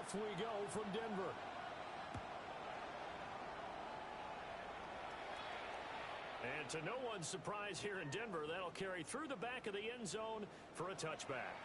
Off we go from Denver. And to no one's surprise here in Denver, that'll carry through the back of the end zone for a touchback.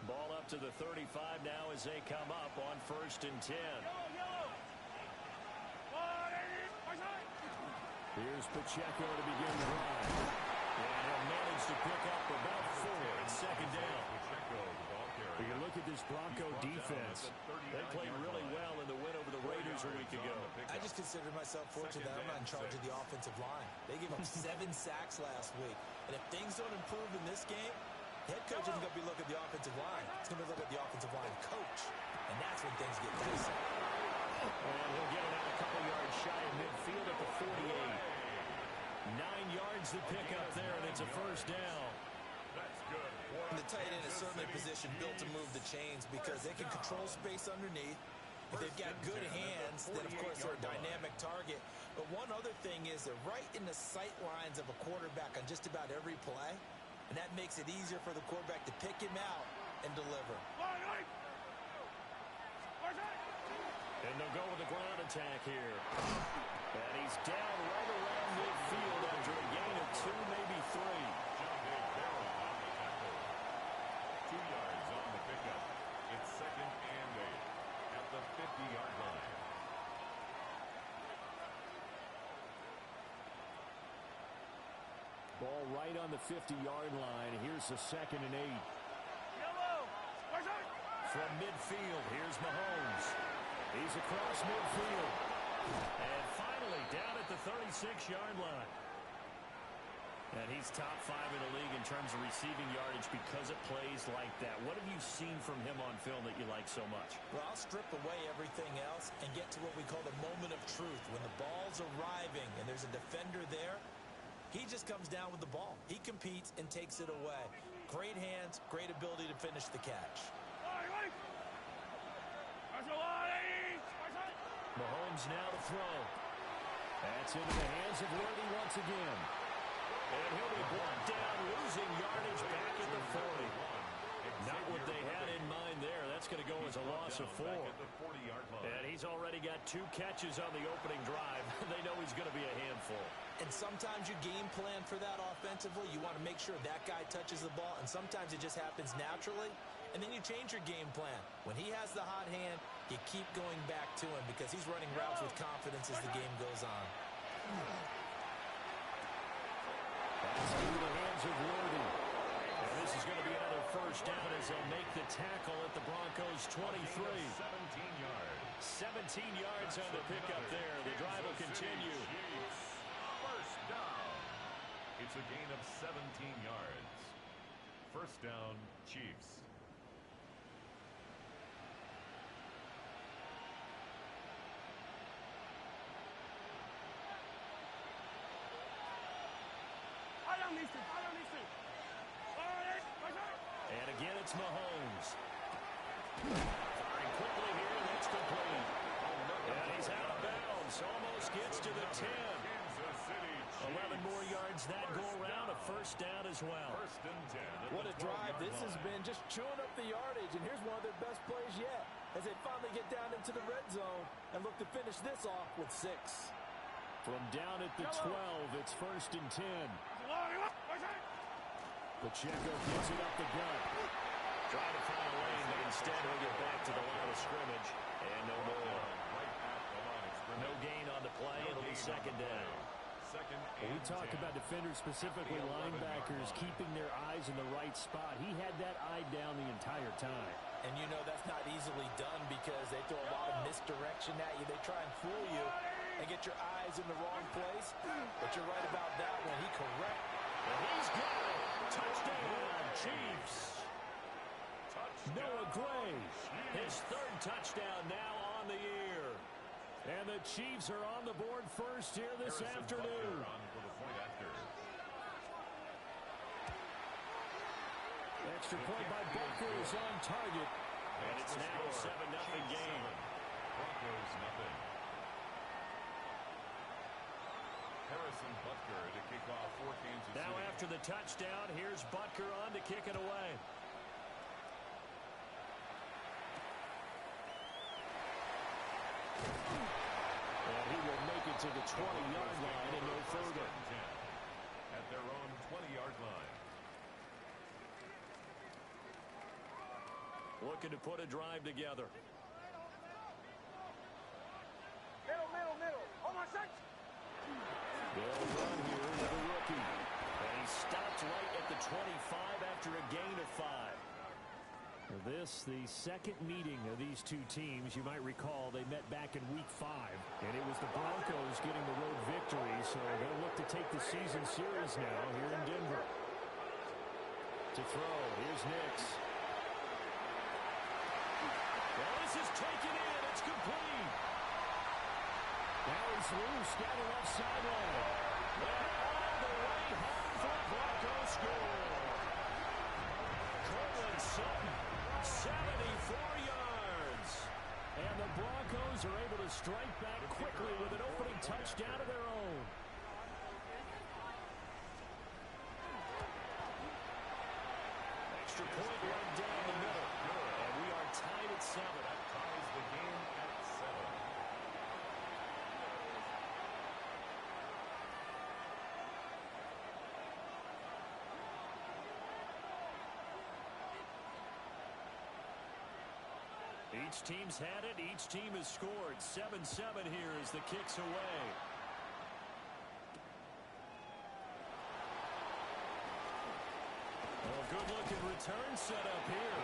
Ball up to the 35 now as they come up on 1st and 10. Here's Pacheco to begin the drive. And he'll manage to pick up about 4 at 2nd down. When you look at this Bronco defense, they played really well in the win over the Raiders a week ago. I just consider myself fortunate that I'm not in charge of the offensive line. They gave up 7 sacks last week. And if things don't improve in this game, head coach isn't going to be looking at the offensive line. He's going to be looking at the offensive line coach. And that's when things get dicey. And he'll get it out a couple yards shy of midfield at the 48. 9 yards to pick up there, and it's a 1st down. That's good. And the tight end is certainly a position built to move the chains because they can control space underneath. If they've got good hands, then, of course, they're a dynamic target. But one other thing is they're right in the sight lines of a quarterback on just about every play. And that makes it easier for the quarterback to pick him out and deliver. And they'll go with the ground attack here. And he's down right around midfield after a gain of 2, maybe 3. 2 yards on the pickup. It's 2nd and 8 at the 50-yard line. Ball right on the 50-yard line. Here's the 2nd and 8. From midfield, here's Mahomes. He's across midfield. And finally down at the 36-yard line. And he's top 5 in the league in terms of receiving yardage because of plays like that. What have you seen from him on film that you like so much? Well, I'll strip away everything else and get to what we call the moment of truth. When the ball's arriving and there's a defender there, he just comes down with the ball. He competes and takes it away. Great hands, great ability to finish the catch. Mahomes now to throw. That's into the hands of Worthy once again. And he'll be brought down, losing yardage back at the 40. Not what they had in mind there. That's going to go as a loss of 4. And he's already got 2 catches on the opening drive. They know he's going to be a handful. And sometimes you game plan for that offensively. You want to make sure that guy touches the ball. And sometimes it just happens naturally. And then you change your game plan. When he has the hot hand, you keep going back to him because he's running routes with confidence as the game goes on. That's into the hands of Worthy. And this is going to be another 1st down as they'll make the tackle at the Broncos' 23. 17 yards. 17 yards on the pickup there. The drive will continue. 1st down. It's a gain of 17 yards. 1st down, Chiefs. And again, it's Mahomes. Firing quickly here, that's complete. And he's out of bounds, almost gets to the 10. 11 more yards that go around, a 1st down as well. 1st and 10. What a drive this has been, just chewing up the yardage. And here's one of their best plays yet as they finally get down into the red zone and look to finish this off with 6. From down at the 12, it's 1st and 10. Pacheco gets it up the gut. Trying to find a lane, but instead he'll get back to the line of scrimmage. And no more. No gain on the play. It'll be 2nd down. We talk about defenders, specifically linebackers, keeping their eyes in the right spot. He had that eye down the entire time. And you know that's not easily done because they throw a lot of misdirection at you. They try and fool you and get your eyes in the wrong place. But you're right about that one. He correct. And he's got it. Touchdown, Chiefs. Noah Gray, his 3rd touchdown now on the year. And the Chiefs are on the board first here this afternoon. extra point by Butker is on target. And it's now a 7-0 game. Broncos nothing. Harrison Butker to kick off for Kansas City. Now after the touchdown, here's Butker on to kick it away. And he will make it to the 20-yard line and no further. At their own 20-yard line. Looking to put a drive together. Middle. Hold on, six. They'll run here with a rookie. And he stops right at the 25 after a gain of 5. This, the second meeting of these two teams. You might recall they met back in Week 5. And it was the Broncos getting the road victory. So they'll look to take the season series now here in Denver. To throw, here's Nix. Well, this is taken in. It's complete. Now he's loose down the left sideline. Went all the way home for the Broncos score. Cortland Sutton, 74 yards. And the Broncos are able to strike back quickly with an opening touchdown of their own. Extra point right down the middle. And we are tied at 7. That ties the game at 7. Each team's had it. Each team has scored. 7-7 here as the kick's away. Oh, good-looking return set up here.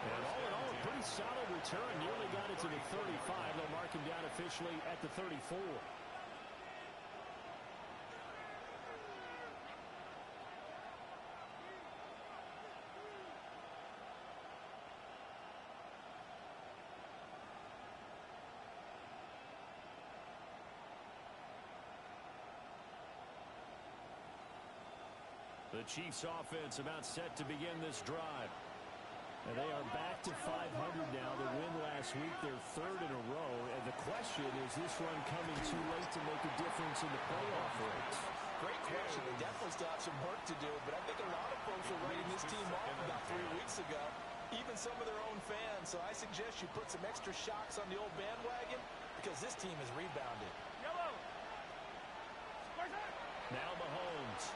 And all in all, a pretty solid return. Nearly got it to the 35. They'll mark him down officially at the 34. The Chiefs offense about set to begin this drive. And they are back to 500 now. The win last week, their third in a row. And the question, is this run coming too late to make a difference in the playoff race? Great question. They definitely still have some work to do, but I think a lot of folks were writing this team off about 3 weeks ago, even some of their own fans. So I suggest you put some extra shocks on the old bandwagon because this team has rebounded. Yellow. Now Mahomes.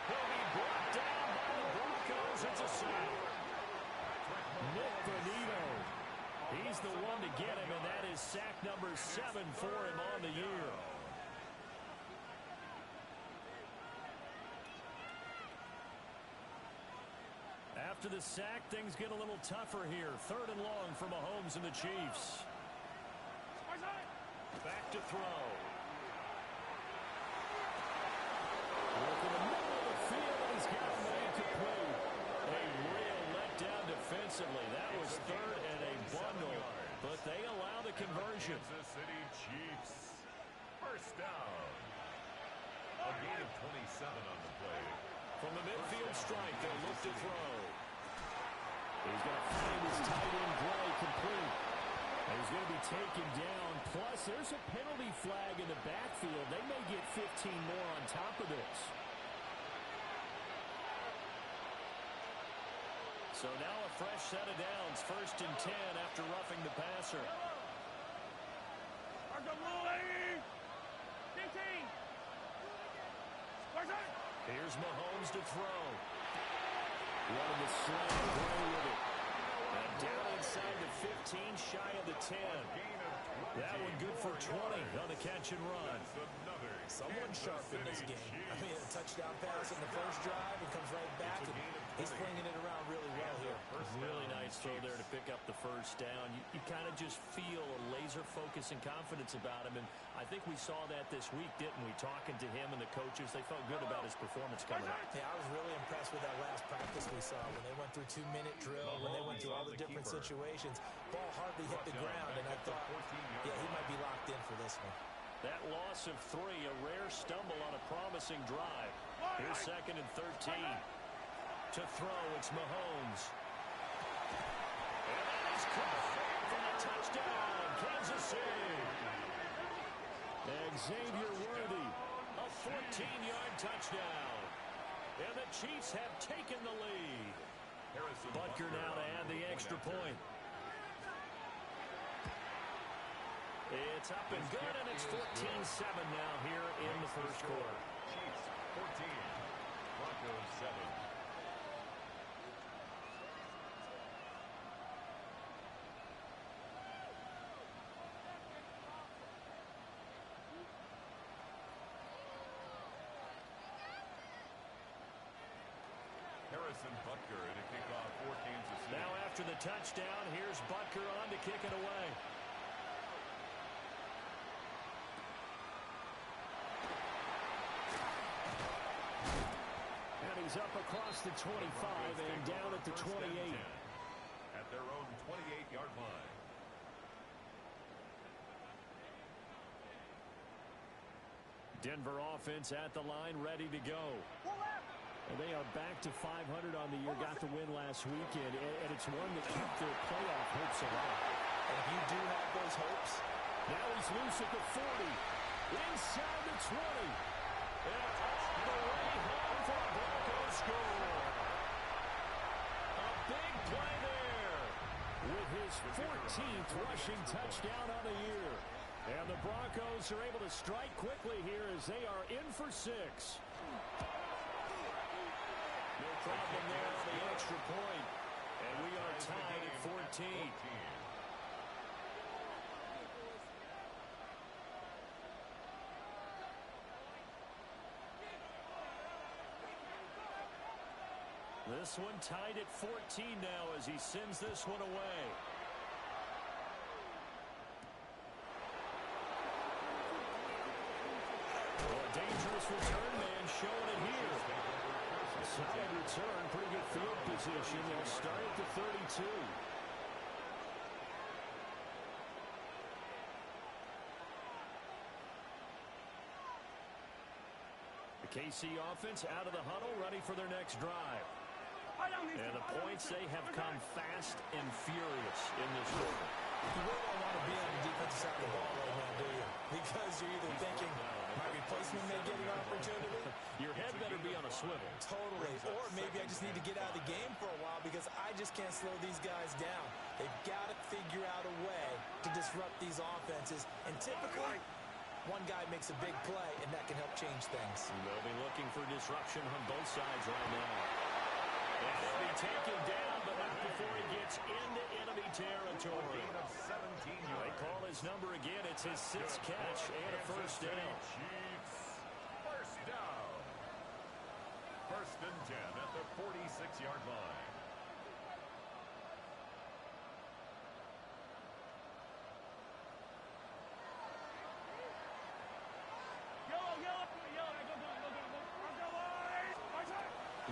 He'll be brought down by the Broncos. It's a sack. Nick Bonito. He's the one to get him, and that is sack number 7 for him on the year. After the sack, things get a little tougher here. 3rd and long for Mahomes and the Chiefs. Back to throw. Look in the middle of the field, and he's got him incomplete. A real letdown defensively. That was 3rd and a bundle, but they allow the conversion. Kansas City Chiefs. First down. A gain of 27 on the play. From the midfield strike, they look to throw. He's going to find his tight end Gray complete. And he's going to be taken down. Plus, there's a penalty flag in the backfield. They may get 15 more on top of this. So now a fresh set of downs. 1st and 10 after roughing the passer. Here's Mahomes to throw. Running the slant, Gray with it. And down inside the 15, shy of the 10. That one good for 20 on the catch and run. Someone sharp in this game. I mean, a touchdown pass in the first drive and comes right back, and he's flinging it around really well here. Really nice throw there to pick up the first down. You kind of just feel a laser focus and confidence about him, and I think we saw that this week, didn't we? Talking to him and the coaches, they felt good about his performance coming up. Yeah, I was really impressed with that last practice we saw when they went through 2-minute drill, when they went through all the different situations. Ball hardly hit the ground, and I thought, yeah, he might be locked in for this one. That loss of 3, a rare stumble on a promising drive. Here's 2nd and 13. To throw, it's Mahomes. And that is caught for the touchdown, Kansas City. Xavier Worthy, a 14-yard touchdown. And the Chiefs have taken the lead. Butker now to add the extra point. It's up and good, and it's 14-7 now here in the first quarter. Chiefs 14, Broncos 7. Harrison Butker in a kickoff for Kansas City. Now after the touchdown, here's Butker on to kick it away. And he's up across the 25 and down at the 28. At their own 28-yard line. Denver offense at the line, ready to go. And they are back to 500 on the year, got the win last weekend, and it's one that kept their playoff hopes alive. And if you do have those hopes, now he's loose at the 40, inside the 20, and all the way home for a Broncos score. A big play there with his 14th rushing touchdown on the year. And the Broncos are able to strike quickly here as they are in for 6. No problem there on the extra point. And we are tied at 14. This one tied at 14 now as he sends this one away. Well, a dangerous return man showing it here. A solid return, pretty good field position. They'll start at the 32. The KC offense out of the huddle, ready for their next drive. And the points, they have come fast and furious in this quarter. you really don't want to be on the defensive side of the ball right now, do you? Because you're either thinking, my replacement may get an opportunity. Your head better be on a swivel. Totally. Or maybe I just need to get out of the game for a while because I just can't slow these guys down. They've got to figure out a way to disrupt these offenses. And typically, one guy makes a big play, and that can help change things. They'll be looking for disruption on both sides right now. And he'll be taken down, but not before he gets into enemy territory. They call his number again. It's his 6th catch and a first down. Chiefs, first down. First and 10 at the 46-yard line.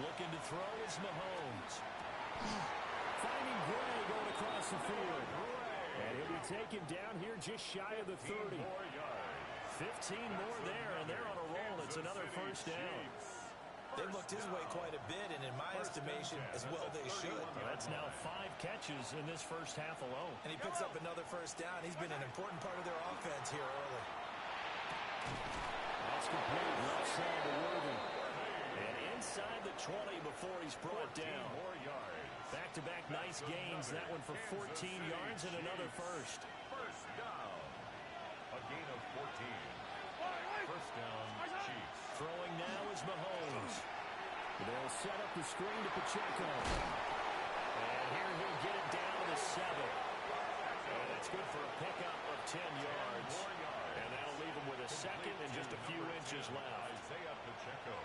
Looking to throw is Mahomes. Finding Gray going across the field. And he'll be taken down here just shy of the 30. 15 more there, and they're on a roll. It's another first down. They've looked his way quite a bit, and in my estimation, as well they should. That's now 5 catches in this first half alone. And he picks up another first down. He's been an important part of their offense here early. That's complete. Left side to Worthy. And inside the 20 before he's brought down. Back-to-back nice gains. That one for 14 yards and another first. First down. A gain of 14. First down, Chiefs. Throwing now is Mahomes. They'll set up the screen to Pacheco. And here he'll get it down to 7. And that's good for a pickup of 10 yards. And that'll leave him with a second and just a few inches left. Isaiah Pacheco.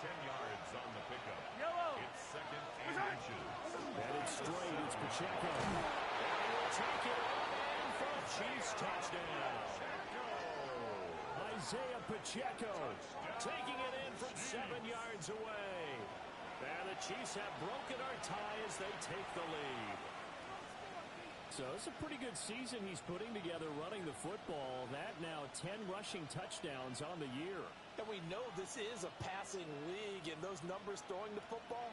10 yards on the pickup. It's second and inches. Batted straight, it's Pacheco. And he'll take it in for a Chiefs touchdown. Isaiah Pacheco taking it in from 7 yards away. And the Chiefs have broken our tie as they take the lead. So it's a pretty good season he's putting together running the football. That now 10 rushing touchdowns on the year. And we know this is a passing league, and those numbers throwing the football,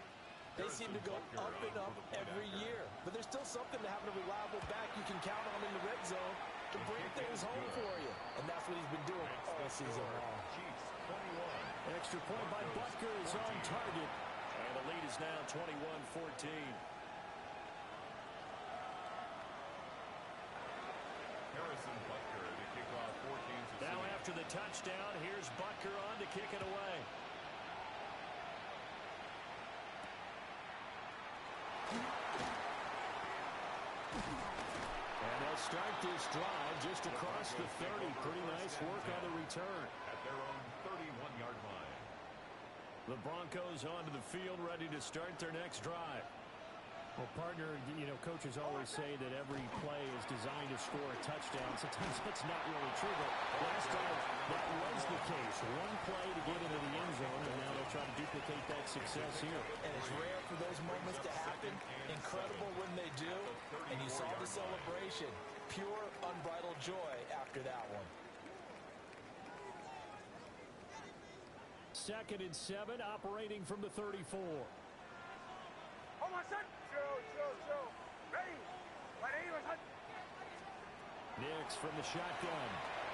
they seem to go up and up every year. But there's still something to having a reliable back you can count on in the red zone to bring things home for you. And that's what he's been doing all season long. Extra point by Butker is on target. And the lead is now 21-14. Harrison Butker to kick off for Kansas City. Now after the touchdown, here's Butker on to kick it away. And they'll start this drive just across the 30. Pretty nice work on the return. At their own 31-yard line. The Broncos onto the field, ready to start their next drive. Well, partner, you know, coaches always say that every play is designed to score a touchdown. Sometimes that's not really true, but last time that was the case. One play to get into the end zone, and now they'll try to duplicate that success here. And it's rare for those moments to happen. Incredible when they do. And you saw the celebration. Pure, unbridled joy after that one. 2nd and 7, operating from the 34. Hold my son. Chill. Ready. Ready, my son. Nix from the shotgun.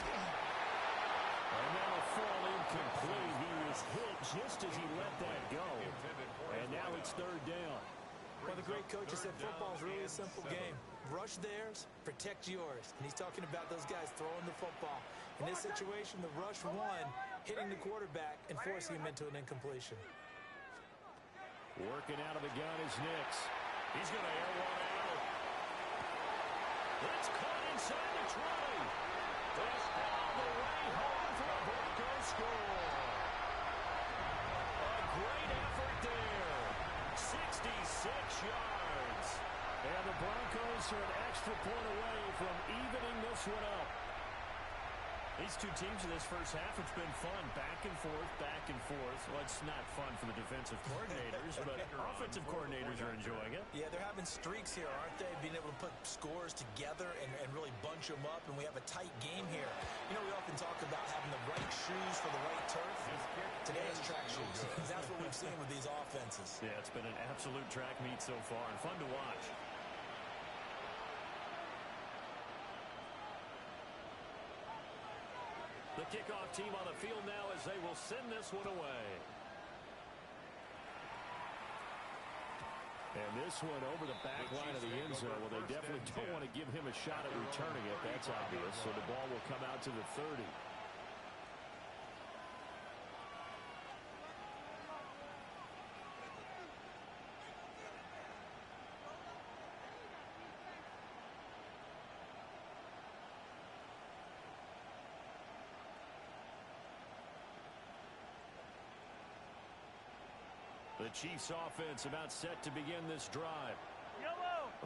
And now a fall incomplete. He was hit just as he let that go. And now it's 3rd down. Well, the great coaches said football is really a simple game. Rush theirs, protect yours. And he's talking about those guys throwing the football. In this situation, the rush won, hitting the quarterback and forcing him into an incompletion. Working out of the gun is Nix. He's going to air one out. It's caught inside the 20. That's all the way home for a Broncos score. A great effort there. 66 yards. And the Broncos are an extra point away from evening this one up. These two teams in this first half, it's been fun. Back and forth, back and forth. Well, it's not fun for the defensive coordinators, but offensive coordinators are enjoying it. Yeah, they're having streaks here, aren't they? Being able to put scores together and really bunch them up, and we have a tight game here. You know, we often talk about having the right shoes for the right turf. Today is track shoes. That's what we've seen with these offenses. Yeah, it's been an absolute track meet so far, and fun to watch. The kickoff team on the field now as they will send this one away. And this one over the back line of the end zone. Well, they definitely don't want to give him a shot at returning it. That's obvious. So the ball will come out to the 30. The Chiefs offense about set to begin this drive.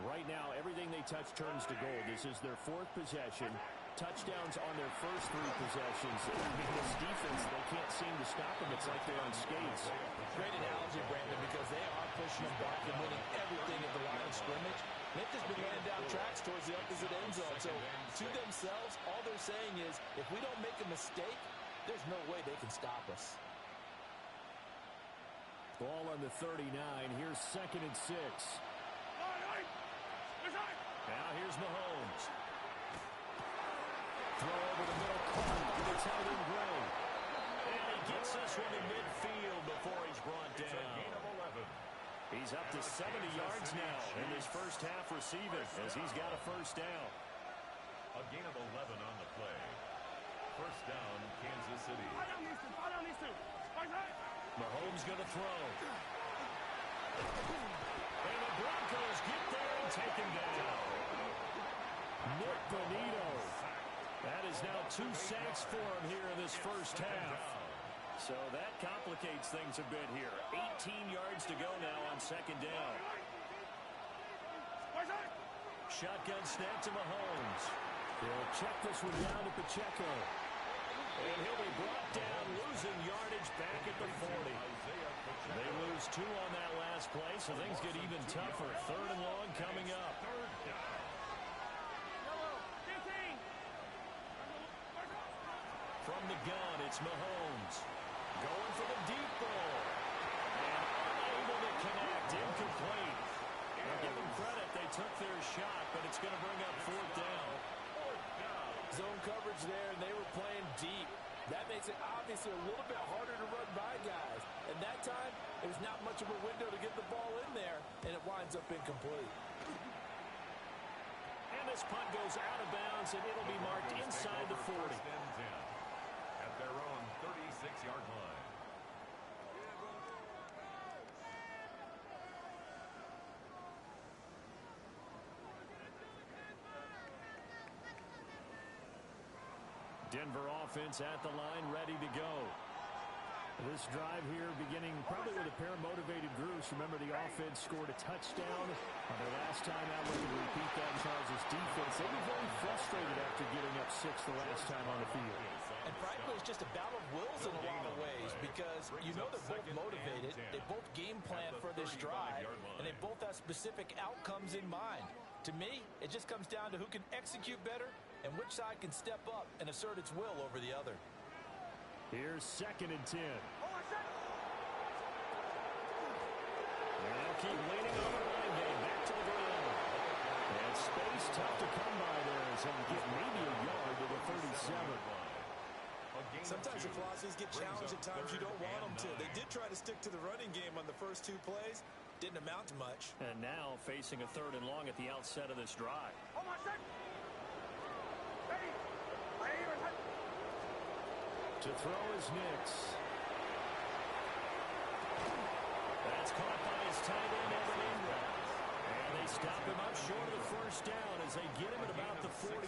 Right now, everything they touch turns to gold. This is their 4th possession. Touchdowns on their first 3 possessions. This defense, they can't seem to stop them. It's like they're on skates. Great analogy, Brandon, because they are pushing them back and winning everything at the line of scrimmage. They've just been laying down tracks towards the opposite end zone. So to themselves, all they're saying is, if we don't make a mistake, there's no way they can stop us. Ball on the 39. Here's 2nd and 6. Now here's Mahomes. Throw over the middle corner. It's held in Gray. And he gets this one to midfield before he's brought down. He's up to 70 yards now in his first half receiving as he's got a first down. A gain of 11 on the play. First down, Kansas City. Mahomes going to throw. And the Broncos get there and take him down. Nick Bonito. That is now 2 sacks for him here in this first half. So that complicates things a bit here. 18 yards to go now on 2nd down. Shotgun snap to Mahomes. He'll check this one down to Pacheco. And he'll be brought down, losing yardage back at the 40. They lose 2 on that last play, so things get even tougher. 3rd and long coming up. From From the gun, it's Mahomes. Going for the deep ball. And unable to connect. Incomplete. I'll give them credit. They took their shot, but it's going to bring up fourth down. Zone coverage there, and they were playing deep. That makes it obviously a little bit harder to run by guys. And that time, there's not much of a window to get the ball in there, and it winds up incomplete. And this punt goes out of bounds, and it'll be marked inside the 40. At their own 36-yard line. Denver offense at the line, ready to go. This drive here beginning probably with a pair of motivated groups. Remember, the offense scored a touchdown on their last time out. Looking to repeat that. Charles' defense, they were very frustrated after getting up 6 the last time on the field. And frankly, it's just a battle of wills in a lot of ways because you know they're both motivated. They both game plan for this drive, and they both have specific outcomes in mind. To me, it just comes down to who can execute better and which side can step up and assert its will over the other. Here's 2nd and 10. They'll keep leaning on the running game. Back to the ground. And space tough to come by there as they'll get maybe a yard to the 37. Sometimes your philosophies get challenged at times you don't want them to. They did try to stick to the running game on the first 2 plays. Didn't amount to much. And now facing a 3rd and long at the outset of this drive. To throw is Nix. That's caught by his tight end, Evan Ingram. And they stop him up short of the first down as they get him at about the 43.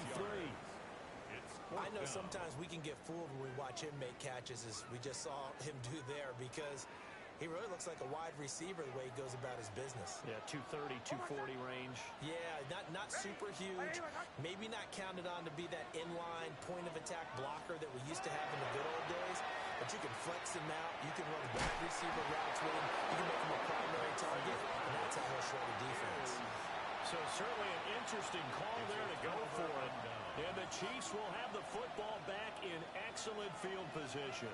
I know sometimes we can get fooled when we watch him make catches as we just saw him do there because he really looks like a wide receiver the way he goes about his business. Yeah, 230, 240 range. Yeah, not super huge. Maybe not counted on to be that inline point-of-attack blocker that we used to have in the good old days. But you can flex him out. You can run wide receiver routes with him. You can make him a primary target, and that's how he'll show the defense. So certainly an interesting call there to go for it. And the Chiefs will have the football back in excellent field position.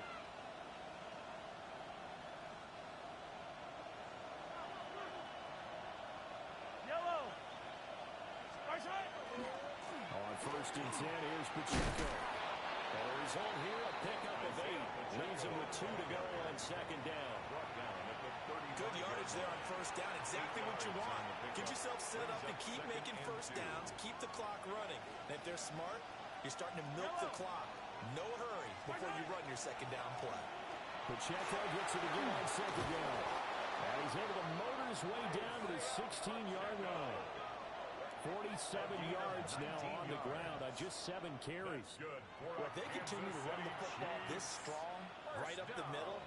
On 1st and 10, here's Pacheco. The result here, a pickup of 8. Leaves him with 2 to go on 2nd down. Good yardage there on 1st down. Exactly what you want. Get yourself set up to keep making 1st downs. Keep the clock running. And if they're smart, you're starting to milk the clock. No hurry before you run your 2nd down play. Pacheco gets it again on 2nd down. And he's able to motor his way down to the 16-yard line. 47 yards now on the ground on just 7 carries. Well, if they continue to run the football this strong, right up the middle,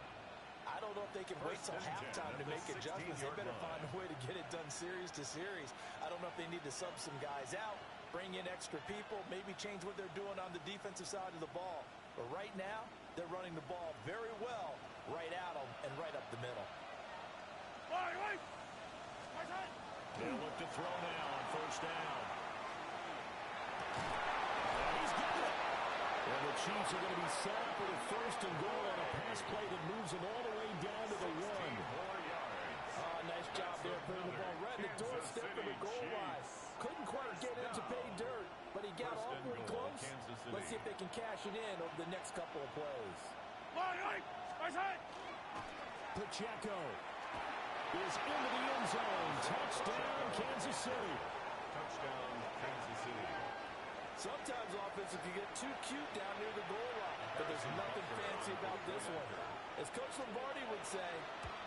I don't know if they can wait till halftime to make adjustments. They better find a way to get it done series to series. I don't know if they need to sub some guys out, bring in extra people, maybe change what they're doing on the defensive side of the ball. But right now, they're running the ball very well right at them and right up the middle. They'll look to throw now on 1st down. And he's got it. And the Chiefs are going to be set up with a 1st and goal on a pass play that moves them all the way down to the 1. Nice job there putting the ball right in the doorstep of the goal line. Couldn't quite get it to pay dirt, but he got awfully close. Let's see if they can cash it in over the next couple of plays. Pacheco is into the end zone. Touchdown, Kansas City. Touchdown, Kansas City. Sometimes offense can get too cute down near the goal line, but there's nothing fancy about this one. As Coach Lombardi would say,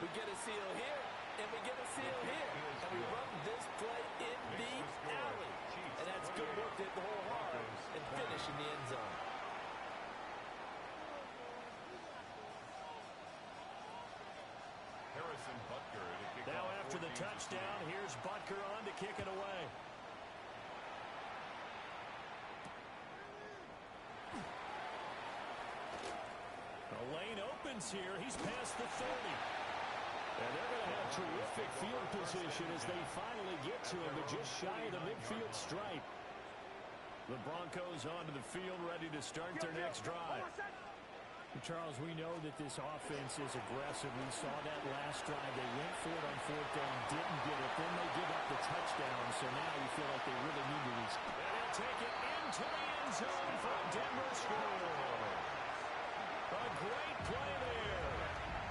we get a seal here, and we get a seal here. And we run this play in the alley. And that's good work to hit the hole hard and finish in the end zone. Now after the touchdown, here's Butker on to kick it away. The lane opens here. He's past the 30. And they're going to have terrific field position as they finally get to him, but just shy of the midfield stripe. The Broncos onto the field, ready to start their next drive. Charles, we know that this offense is aggressive. We saw that last drive. They went for it on fourth down, didn't get it. Then they give up the touchdown, so now you feel like they really need to reach. And he'll take it into the end zone for a Denver score. A great play there.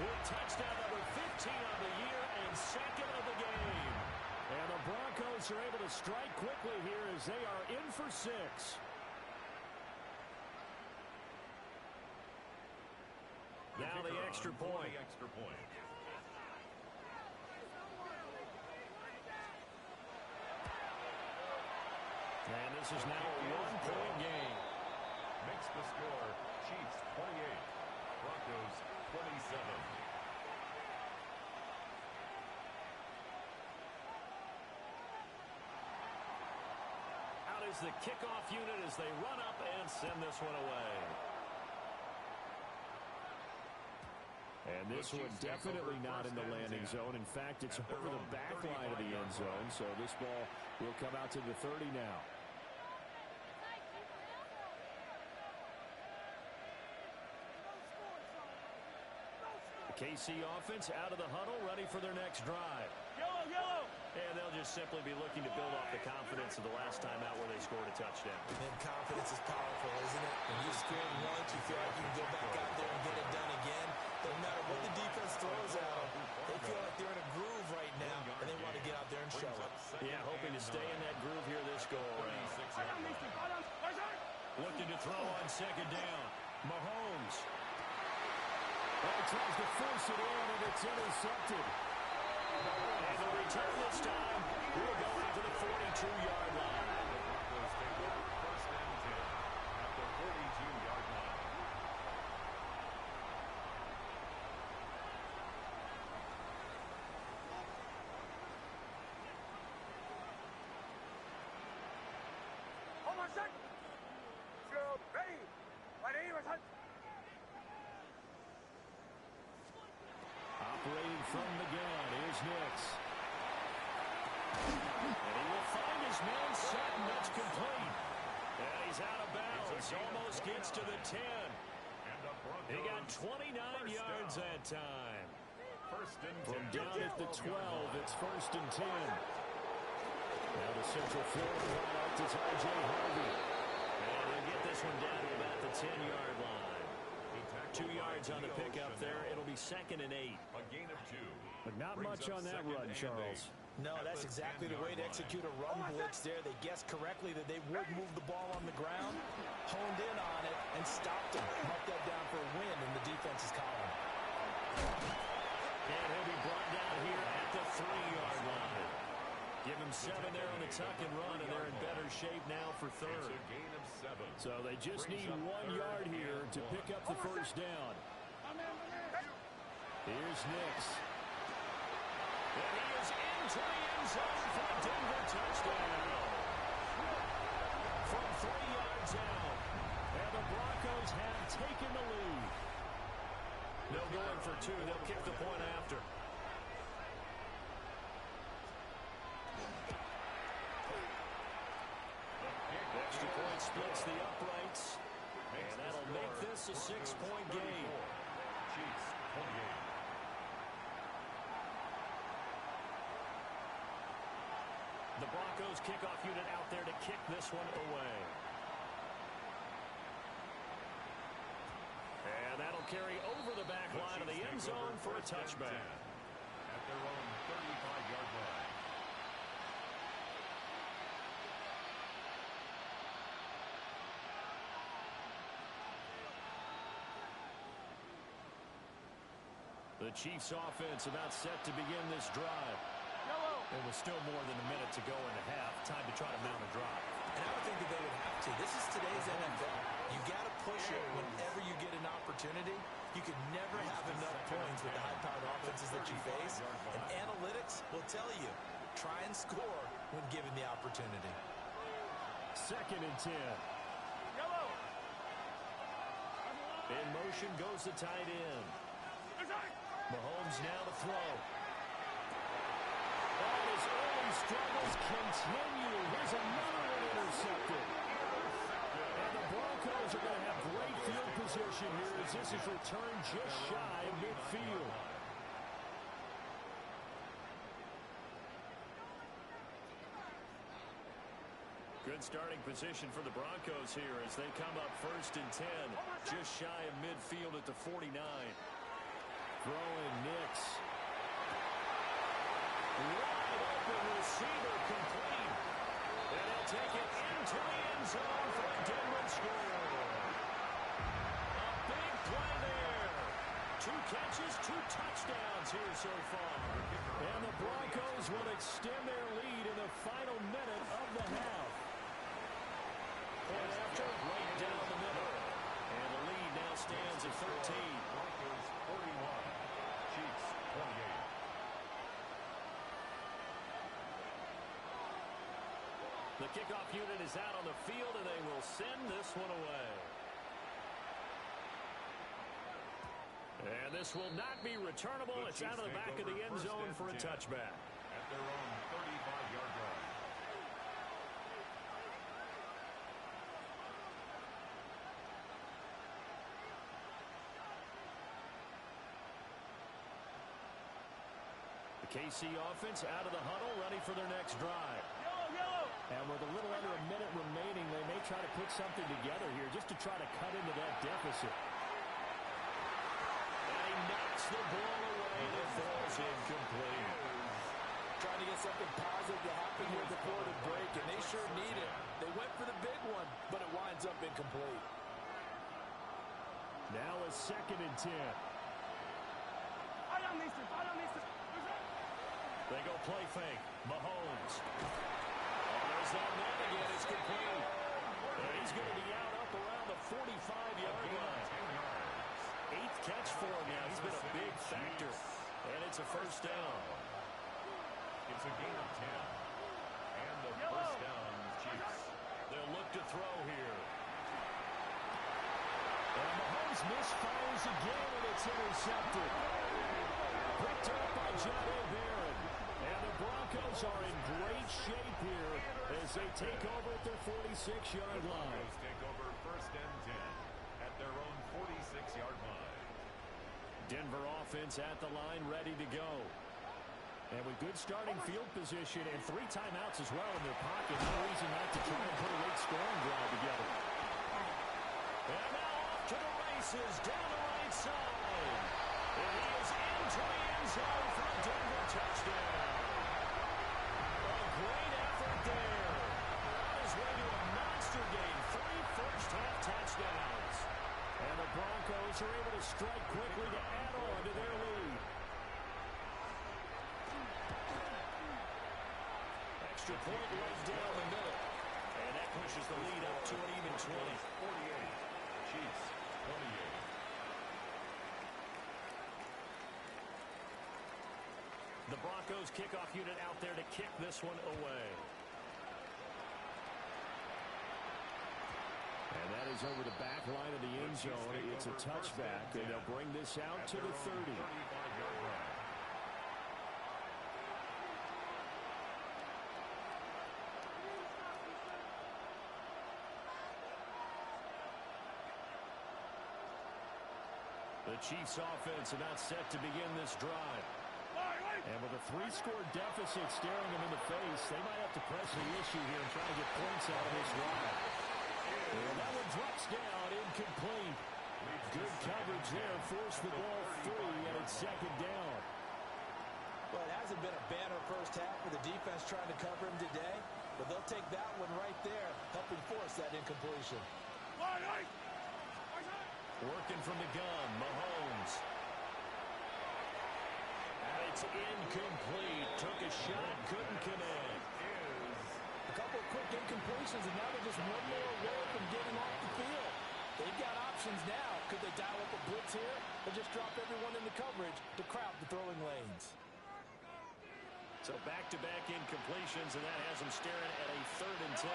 With touchdown number 15 of the year and second of the game. And the Broncos are able to strike quickly here as they are in for 6. Now the extra point. And this is now a one-point game. Makes the score Chiefs 28, Broncos 27. Out is the kickoff unit as they run up and send this one away. And this one definitely not in the landing zone. In fact, it's over the back line of the end zone. So this ball will come out to the 30 now. The KC offense out of the huddle, ready for their next drive. Yellow, yellow. And they'll just simply be looking to build off the confidence of the last time out where they scored a touchdown. And confidence is powerful, isn't it? When you scored once, you feel like you can go back out there and get it done again. No matter what the defense throws at them, they feel like they're in a groove right now, and they want to get out there and show it. Yeah, hoping to stay in that groove here this go-around. Looking to throw on second down. Mahomes. Well, he tries to force it in, and it's intercepted. And the return this time will go out to the 42-yard line. Broncos take over first and 10 at the 42-yard line. Hold on, set. Shoot, ready. Ready, listen. Operating from the gun, here's Nix. And he will find his man set, and that's complete. And he's out of bounds. Almost gets to the 10. And the Broncos He got 29 yards that time. First and 10. From down at the 12, it's first and 10. Now the Central Florida product is R.J. Harvey. And he'll get this one down to about the 10-yard line. 2 yards on the pickup there. It'll be second and 8. A gain of 2. But not much on that run, Charles. No, that's exactly the way to execute a run blitz there. They guessed correctly that they would move the ball on the ground, honed in on it, and stopped him. Mark that down for a win in the defense's column. And he'll be brought down here at the 3-yard line. Give him 7 there on the tuck and run, and they're in better shape now for It's third. a gain of 7. So they just need 1 yard here to pick up the first down. Here's Nix. And he is into the end zone for a Denver touchdown. From 3 yards out. And the Broncos have taken the lead. They'll go in for 2. They'll kick the point after. Extra point splits the uprights. And that'll make this a 6-point game. Chiefs 28. The Broncos kickoff unit out there to kick this one away. And that'll carry over the back line of the end zone for a touchback. At their own 35-yard line. The Chiefs offense about set to begin this drive. There was still more than a minute to go in the half. Time to try to mount a drive. And I would think that they would have to. This is today's NFL. You got to push it whenever you get an opportunity. You can never have enough points with the high-powered offenses that you face. And analytics will tell you, try and score when given the opportunity. Second and 10. Yellow. In motion goes the tight end. Mahomes now to throw. And his early struggles continue. Here's another one intercepted. And the Broncos are going to have great field position here as this is returned just shy of midfield. Good starting position for the Broncos here as they come up 1st and 10. Just shy of midfield at the 49. Throwing Nix. Wide open receiver complete. And he'll take it into the end zone for a Denver score. A big play there. 2 catches, 2 touchdowns here so far. And the Broncos will extend their lead in the final minute of the half. Point after, right down the middle. And the lead now stands at 13. Broncos 41, Chiefs 28. The kickoff unit is out on the field, and they will send this one away. And this will not be returnable. It's out of the back of the end zone for a touchback. At their own 35-yard line. The KC offense out of the huddle, ready for their next drive. Yellow. And with a little under a minute remaining, they may try to put something together here just to try to cut into that deficit. And he knocks the ball away and it falls incomplete. Trying to get something positive to happen here before the break, and they sure need it. They went for the big one, but it winds up incomplete. Now a 2nd and 10. They go play fake. Mahomes. There's that man again. It's complete. And he's going to be out up around the 45-yard line. 8th catch for him now. He's been a big factor. And it's a 1st down. It's a gain of 10. And the 1st down, Chiefs. They'll look to throw here. And Mahomes misfires again, and it's intercepted. Picked up by John Barron. And the Broncos are in great shape here as they take over at their 46-yard line. Broncos take over 1st and 10 at their own 46-yard line. Denver offense at the line, ready to go. And with good starting field position and 3 timeouts as well in their pocket, no reason not to try and put a late scoring drive together. And now off to the races down the right side. And he is into the end zone for a Denver touchdown. A great effort there. On his way to a monster game, 3 first-half touchdowns. And the Broncos are able to strike quickly to add on to their lead. Extra point right down the middle. And that pushes the lead up to an even 20. 48, Chiefs 28. The Broncos kickoff unit out there to kick this one away. And that is over the back line of the end zone. It's a touchback, and they'll bring this out to the 30. 35-yard line. The Chiefs offense are not set to begin this drive. And with a 3-score deficit staring them in the face, they might have to press the issue here and try to get points out of this drive. And that one drops down, incomplete. Good coverage there, forced the ball free, and it's 2nd down. Well, it hasn't been a banner first half with the defense trying to cover him today, but they'll take that one right there, helping force that incompletion. Working from the gun, Mahomes. And it's incomplete. Took a shot, couldn't connect. A couple of quick incompletions, and now they're just one more away from getting off the field. They've got options now. Could they dial up a blitz here or just drop everyone in the coverage to crowd the throwing lanes? So back-to-back incompletions, and that has them staring at a 3rd and 10.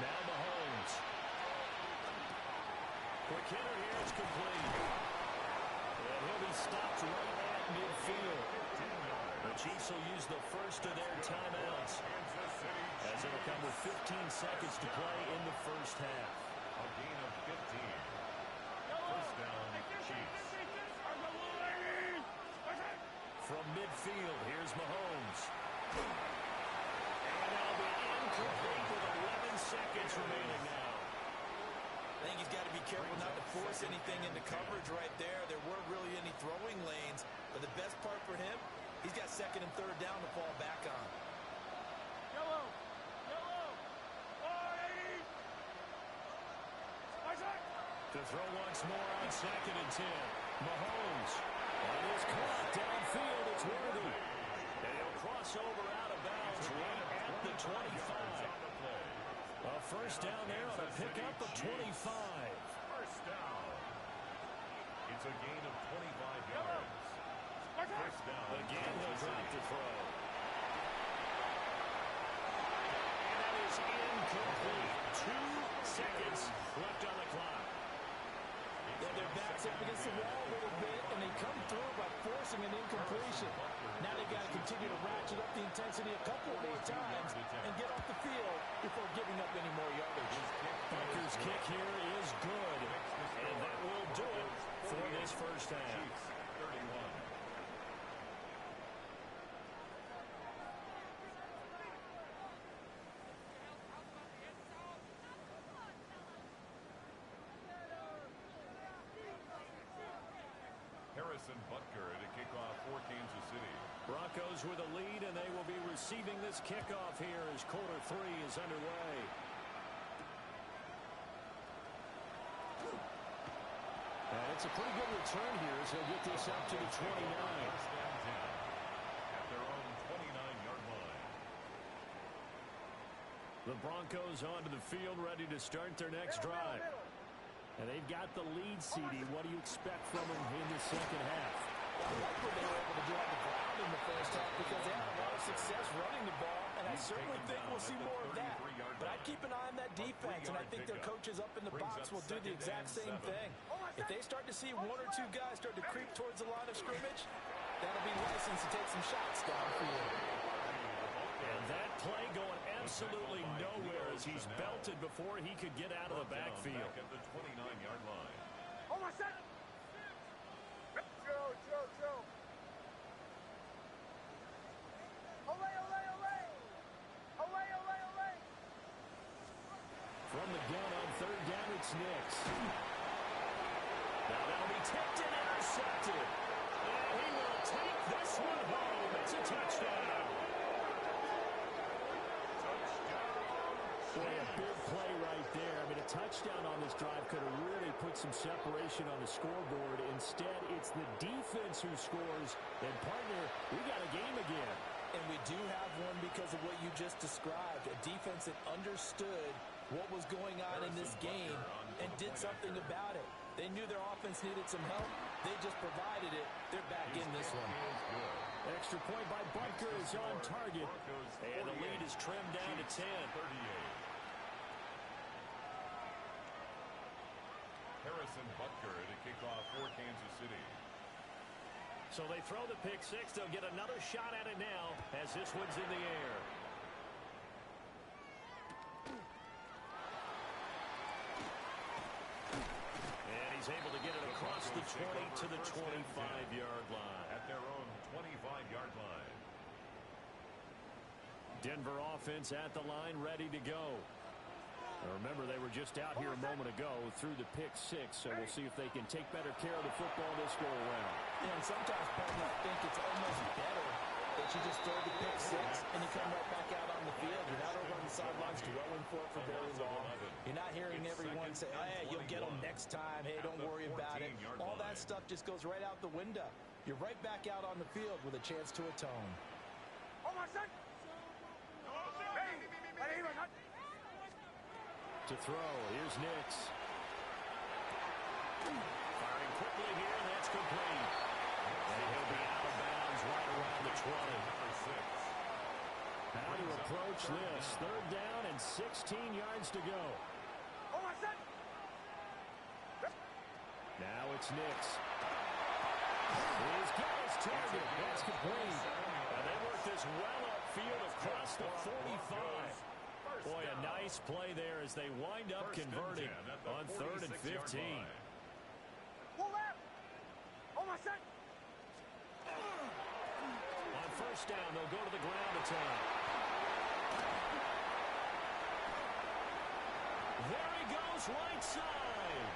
Now Mahomes. Quick hitter here, it's complete. And he'll be stopped right at midfield. The Chiefs will use the first of their timeouts. as it'll come with 15 seconds to play in the first half. A gain of 15. First down, Chiefs. From midfield, here's Mahomes. And that'll be incomplete with 11 seconds remaining now. I think he's got to be careful not to force anything into coverage right there. There weren't really any throwing lanes. But the best part for him, he's got second and third down to fall back on. Yellow! Yellow! To throw once more on second and 10. Mahomes. On his clock downfield, it's worthy. And he'll cross over out of bounds right at the 25. A first down there on a pickup of 25. First down. It's a gain of 25 yards. First down. Again, he'll drop to throw. And that is incomplete. 2 seconds left on the clock. Yeah, their backs up against the wall a little bit, and they come through by forcing an incompletion. Now they've got to continue to ratchet up the intensity a couple more times and get off the field before giving up any more yardage. Butker's kick here is good, and that will do it for this first half. Chiefs, 31. Harrison Butker at a kickoff for Kansas City. Broncos with a lead, and they will be receiving this kickoff here as quarter 3 is underway. And it's a pretty good return here as they'll get this up to the 29. First down 10 at their own 29-yard line. The Broncos onto the field, ready to start their next drive. And they've got the lead, CD. What do you expect from them in the second half? I like what they were able to do on the ground in the first half because they had a lot of success running the ball, and I certainly think we'll see more of that. But I'd keep an eye on that defense, and I think their coaches up in the box will do the exact same thing. If they start to see 1 or 2 guys start to creep towards the line of scrimmage, that'll be license to take some shots downfield. And that play going absolutely nowhere as he's belted before he could get out of the backfield. Back at the 29-yard line. Hold on a second. Joe. Olay. From the gun on third down, it's Nix. Now that'll be tipped and intercepted. And he will take this one home. It's a touchdown. Boy, a big play right there. I mean, a touchdown on this drive could have really put some separation on the scoreboard. Instead, it's the defense who scores. And, partner, we got a game again. And we do have one because of what you just described. A defense that understood what was going on in this game and did something about it. They knew their offense needed some help. They just provided it. They're back in this one. Extra point by Butker is on target. And the lead is trimmed down to 10. 38. Harrison Butker at a kickoff for Kansas City. So they throw the pick six. They'll get another shot at it now as this one's in the air. And he's able to get it across the 20 to the 25-yard line. At their own 25-yard line. Denver offense at the line, ready to go. Now remember, they were just out here a moment ago through the pick six, so we'll see if they can take better care of the football this go-around. Yeah, and sometimes, partner, I think it's almost better that you just throw the pick six and you come right back out on the field. You're not over on the sidelines dwelling for it for very long. You're not hearing everyone say, hey, you'll get them next time. Hey, don't worry about it. All that stuff just goes right out the window. You're right back out on the field with a chance to atone. Oh, my son! Hey! To throw, here's Nix. Firing quickly here, and that's complete. And he'll be out of bounds right around the 20. How to approach this? Third down and 16 yards to go. Oh, my son! Now it's Nix. He's got his target. That's complete. And they work this well upfield across the 45. Nice play there as they wind up converting on 3rd and 15. Pull left. On my set. On 1st down, they'll go to the ground attack. There he goes, right side.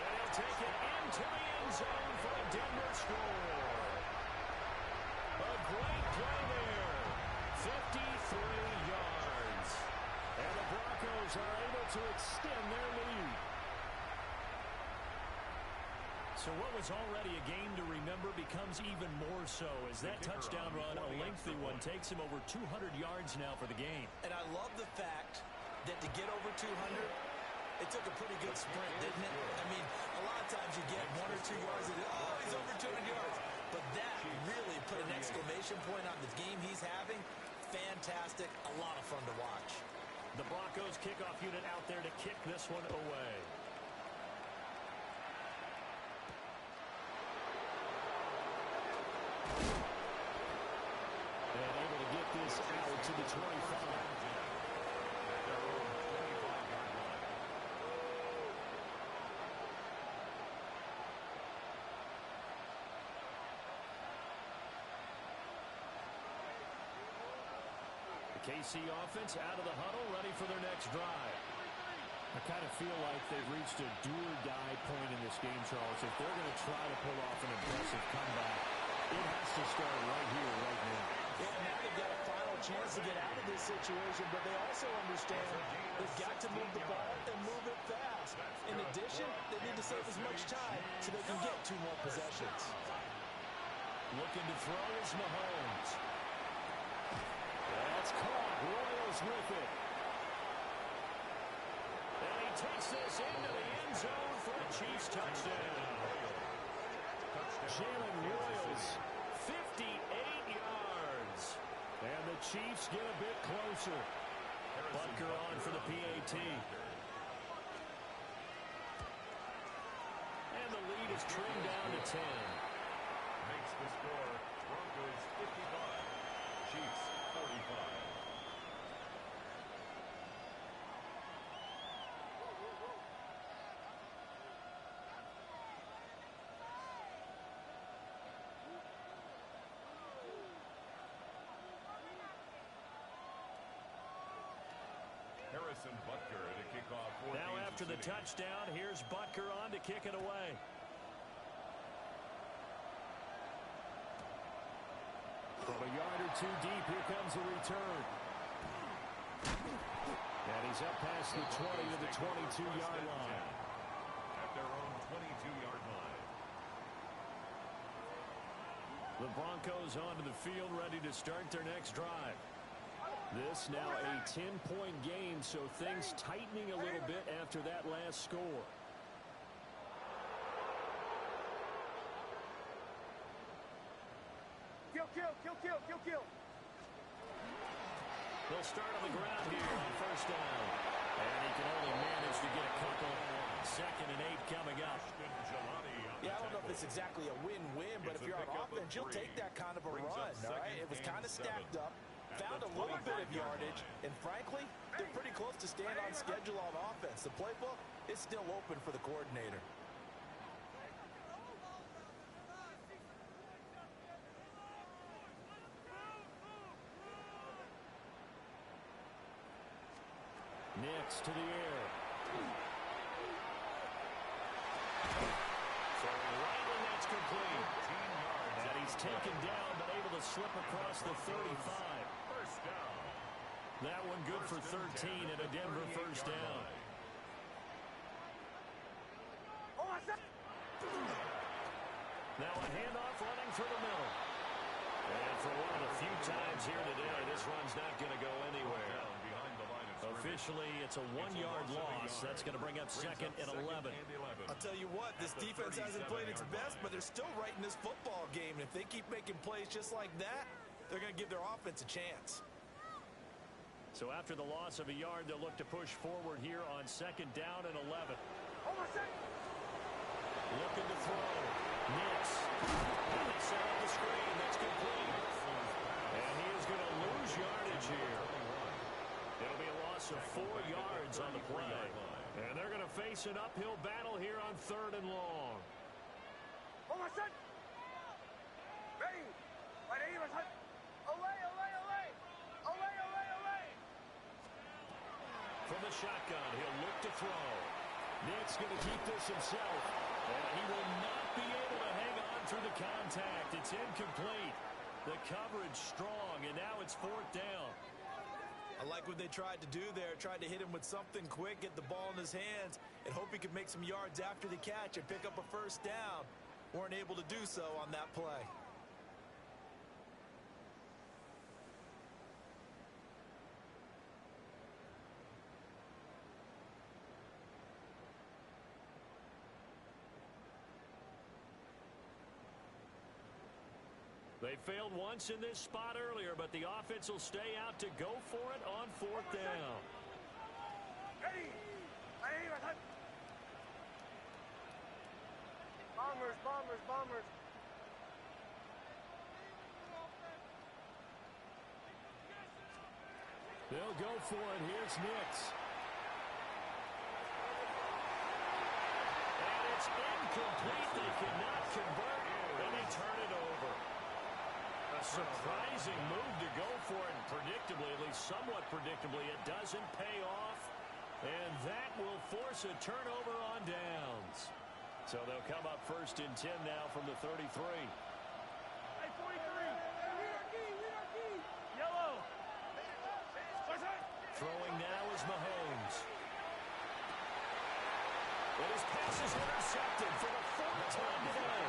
And he'll take it into the end zone for a Denver score. A great play there. 53 yards. And the Broncos are able to extend their lead. So what was already a game to remember becomes even more so as that touchdown run, a lengthy one, takes him over 200 yards now for the game. And I love the fact that to get over 200, it took a pretty good sprint, didn't it? I mean, a lot of times you get 1 or 2 yards and, oh, he's over 200 yards. But that really put an exclamation point on the game he's having. Fantastic. A lot of fun to watch. The Broncos kickoff unit out there to kick this one away. And able to get this out to the 25. KC offense out of the huddle, ready for their next drive. I kind of feel like they've reached a do-or-die point in this game, Charles. If they're going to try to pull off an impressive comeback, it has to start right here, right now. Yeah, now they've got a final chance to get out of this situation, but they also understand they've got to move the ball and move it fast. In addition, they need to save as much time so they can get 2 more possessions. Looking to throw is Mahomes. That's caught. Royals with it. And he takes this into the end zone for a Chiefs touchdown. Jalen Royals, 58 yards. And the Chiefs get a bit closer. Butker on for the PAT. And the lead is trimmed down to 10. Makes the score Broncos 55, Chiefs 45. Harrison Butker to kick off. Now after the touchdown, here's Butker on to kick it away. From a yard or 2 deep, here comes the return. And he's up past the 20 to the 22-yard line. At their own 22-yard line. The Broncos onto the field, ready to start their next drive. This now a 10-point game, so things tightening a little bit after that last score. Kill. They'll start on the ground here on 1st down. And he can only manage to get a couple. 2nd and 8 coming up. Yeah, I don't know if it's exactly a win-win, but if you're on offense, you'll take that kind of a run, all right? It was kind of stacked up. Found a little bit of yardage, and frankly, they're pretty close to staying on schedule on offense. The playbook is still open for the coordinator. Next to the air. Throwing right, and that's complete. And he's taken down, but able to slip across the 35. That one good for 13 and a Denver 1st down. Now a handoff running for the middle. And for one of the few times here today, this run's not going to go anywhere. Officially, it's a 1-yard loss. That's going to bring up 2nd and 11. I'll tell you what, this defense hasn't played its best, but they're still right in this football game. And if they keep making plays just like that, they're going to give their offense a chance. So after the loss of a yard, they'll look to push forward here on 2nd down and 11. Looking to throw. Nix. And they set up the screen. That's complete. And he is going to lose yardage here. It'll be a loss of 4 yards on the play. And they're going to face an uphill battle here on 3rd and long. Oh, my son! Ready! Ready, my son! Away, away, away! Away, away, away! From the shotgun, he'll look to throw. Nick's going to keep this himself. And he will not be able to hang on through the contact. It's incomplete. The coverage strong, and now it's 4th down. I like what they tried to do there. Tried to hit him with something quick, get the ball in his hands, and hope he could make some yards after the catch and pick up a 1st down. Weren't able to do so on that play. They failed once in this spot earlier, but the offense will stay out to go for it on 4th down. Ready! Ready, my son! Bombers, bombers, bombers! They'll go for it. Here's Nix. And it's incomplete. They cannot convert, and they turn it over. A surprising move to go for it, and predictably, at least somewhat predictably, it doesn't pay off. And that will force a turnover on downs. So they'll come up 1st and 10 now from the 33. Hey, 43! Read our key! Yellow! Throwing now is Mahomes. And his pass is intercepted for the 4th time today.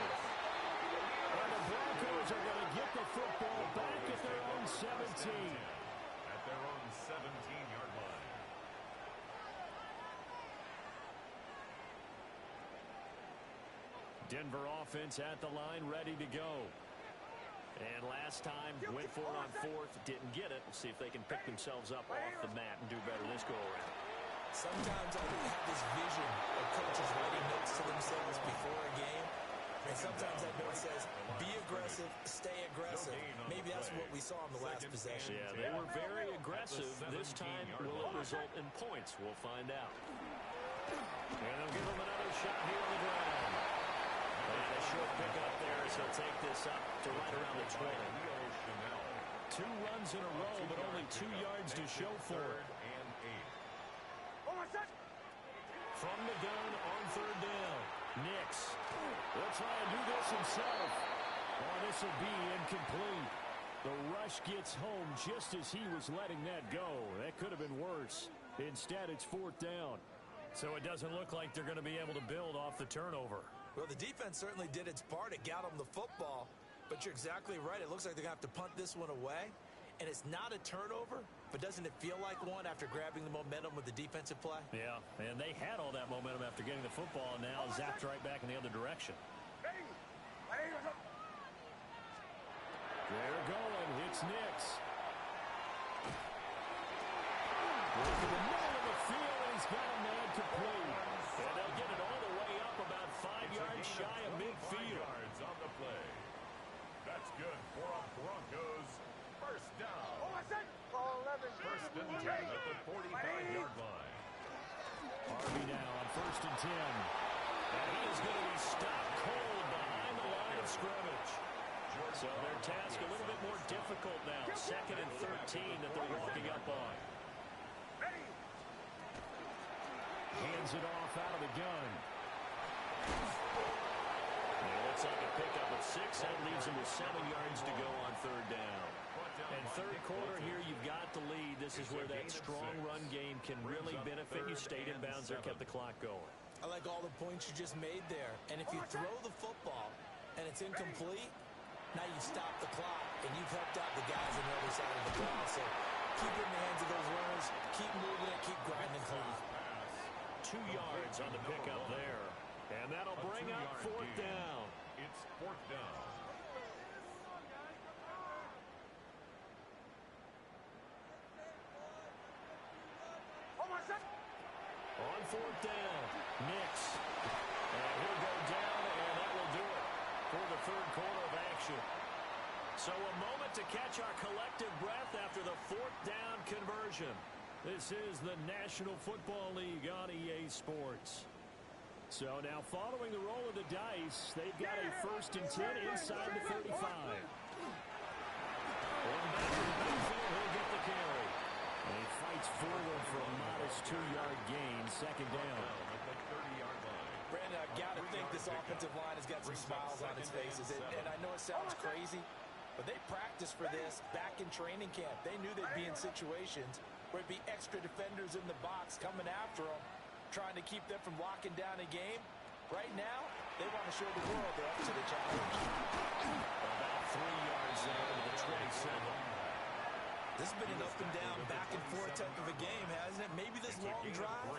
And the Broncos are going to get the football back at their own 17. At their own 17-yard line. Denver offense at the line, ready to go. And last time, went for it on 4th, didn't get it. We'll see if they can pick themselves up off the mat and do better this go-around. Sometimes I have this vision of coaches writing notes to themselves before a game. And sometimes that note says, be aggressive, stay aggressive. Maybe that's what we saw in the last possession. Yeah, they were very aggressive. This time, will it result in points? We'll find out. And they'll give him another shot here on the ground. And a short pick up there as he'll take this up to right around the 20. 2 runs in a row, but only 2 yards to show for it. Oh, my son! From the gun on 3rd down. Nix will try and do this himself. Oh, this will be incomplete. The rush gets home just as he was letting that go. That could have been worse. Instead, it's 4th down. So it doesn't look like they're going to be able to build off the turnover. Well, the defense certainly did its part. It got them the football. But you're exactly right. It looks like they're going to have to punt this one away. And it's not a turnover, but doesn't it feel like one after grabbing the momentum with the defensive play? Yeah, and they had all that momentum after getting the football, and now zapped right back in the other direction. Ready! Ready, my son! They're going. Hits Nix. Look at the middle of the field, and he's got a man complete. And they'll get it all the way up about 5 yards shy of midfield. Yards on the play. That's good for a Broncos first down. Oh, my son! Ball 11. 1st and 10 at the 45-yard line. Harvey now on 1st and 10. And he is going to be stopped cold behind the line of scrimmage. So their task a little bit more difficult now. 2nd and 13 that they're walking up on. Ready! Hands it off out of the gun. And it looks like a pickup of 6. That leaves him with 7 yards to go on 3rd down. And 3rd quarter here, you've got the lead. This is where that strong run game can really benefit you. Stayed in bounds there, kept the clock going. I like all the points you just made there. And if you throw the football and it's incomplete, now you stop the clock and you've helped out the guys on the other side of the ball. So keep it in the hands of those runners, keep moving it, keep grinding clock. 2 yards on the pickup there. And that'll bring up 4th down. It's 4th down. Oh, my son! On 4th down, Nix. And he'll go down, and that will do it for the 3rd quarter of action. So a moment to catch our collective breath after the 4th down conversion. This is the National Football League on EA Sports. So now following the roll of the dice, they've got a 1st and 10 inside the 35. Going back to the backfield, he'll get the carry. And he fights forward for a modest 2-yard gain, 2nd down. Brandon, I've got to think this offensive line has got some smiles on its faces. And I know it sounds crazy, but they practiced for this back in training camp. They knew they'd be in situations where it'd be extra defenders in the box coming after them, trying to keep them from locking down a game. Right now, they want to show the world they're up to the challenge. About 3 yards there to the 27. This has been an up and down, back and forth type of a game, hasn't it? Maybe this long drive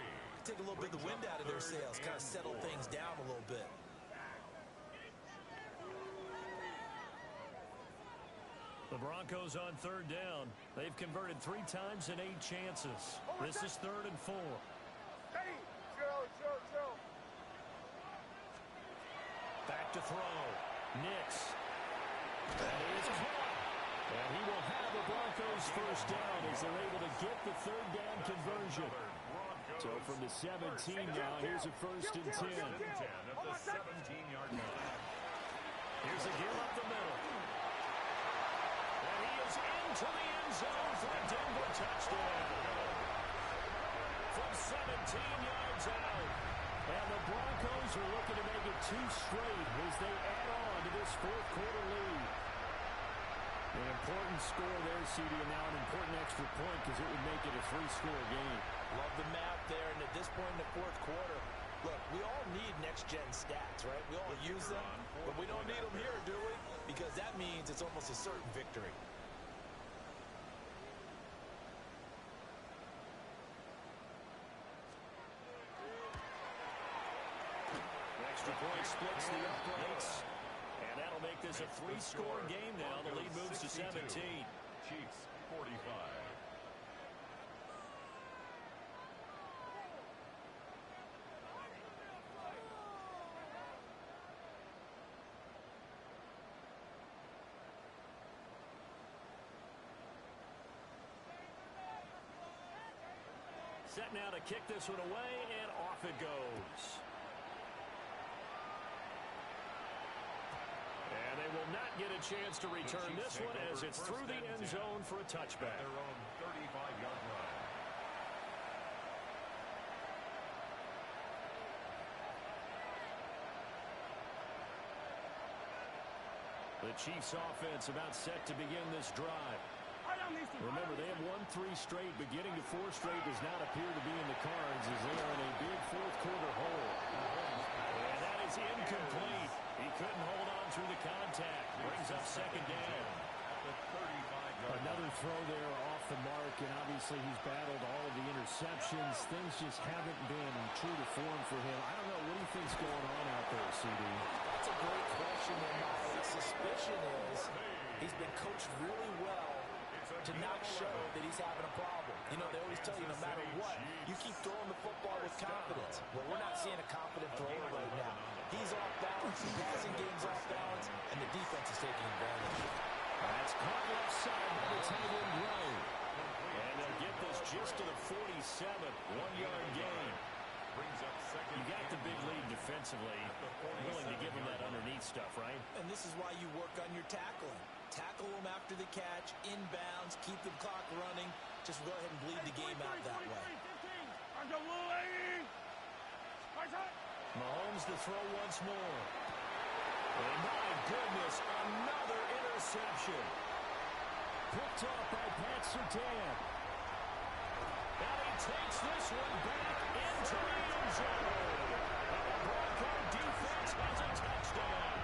take a little bit of the wind out of their sails, kind of settle things down a little bit. The Broncos on 3rd down. They've converted 3 times in 8 chances. This is 3rd and 4. Back to throw. Nix. And he is caught. And he will have the Broncos 1st down as they're able to get the 3rd down conversion. So from the 17 now, here's a 1st and 10. At the 17-yard line. Here's a give up the middle. And he is into the end zone for a Denver touchdown. From 17 yards out. And the Broncos are looking to make it 2 straight as they add on to this 4th quarter lead. An important score there, CD, and now an important extra point because it would make it a 3-score game. Love the math there, and at this point in the 4th quarter, look, we all need next-gen stats, right? We all use them, but we don't need them here, do we? Because that means it's almost a certain victory. Extra point splits the uprights. And that'll make this a 3-score game now. The lead moves to 17. Chiefs 45. Set now to kick this one away, and off it goes. And they will not get a chance to return this one as it's through the end zone for a touchback. Their own 35-yard line. The Chiefs offense about set to begin this drive. Remember, they have won 3 straight, but getting to 4 straight does not appear to be in the cards as they are in a big 4th quarter hole. And that is incomplete. He couldn't hold on through the contact. Brings up 2nd down. Another throw there off the mark, and obviously he's battled all of the interceptions. Things just haven't been true to form for him. I don't know. What do you think's going on out there, CD? That's a great question, and my suspicion is he's been coached really well to not show that he's having a problem. You know, they always tell you no matter what, you keep throwing the football with confidence. Well, we're not seeing a confident thrower right now. He's off balance, the passing game's off balance, and the defense is taking advantage. That's caught left side by the tight end Rowe. And they'll get this just to the 47, 1-yard gain. You got the big lead defensively. Willing to give him that underneath stuff, right? And this is why you work on your tackling. Tackle them after the catch, inbounds, keep the clock running. Just go ahead and bleed the game out that way. Mahomes to throw once more. And my goodness, another interception. Picked off by Pat Surtain. And he takes this one back into the end zone. And the Bronco defense has a touchdown.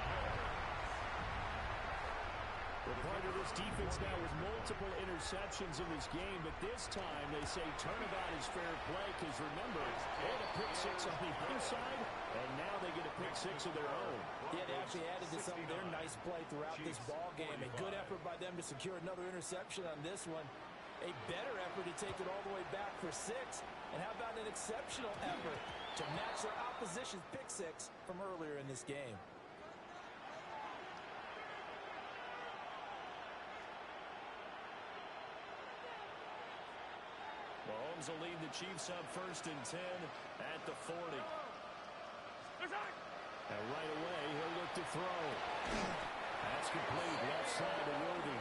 We're part of this defense now with multiple interceptions in this game, but this time they say turnabout is fair play because remember, they had a pick 6 on the inside, and now they get a pick 6 of their own. Yeah, they actually added to some of their nice play throughout this ball game. A good effort by them to secure another interception on this one. A better effort to take it all the way back for 6. And how about an exceptional effort to match their opposition's pick 6 from earlier in this game. Mahomes Mahomes will lead the Chiefs up 1st and 10 at the 40. And right away, he'll look to throw. That's complete. Left side to Worthy.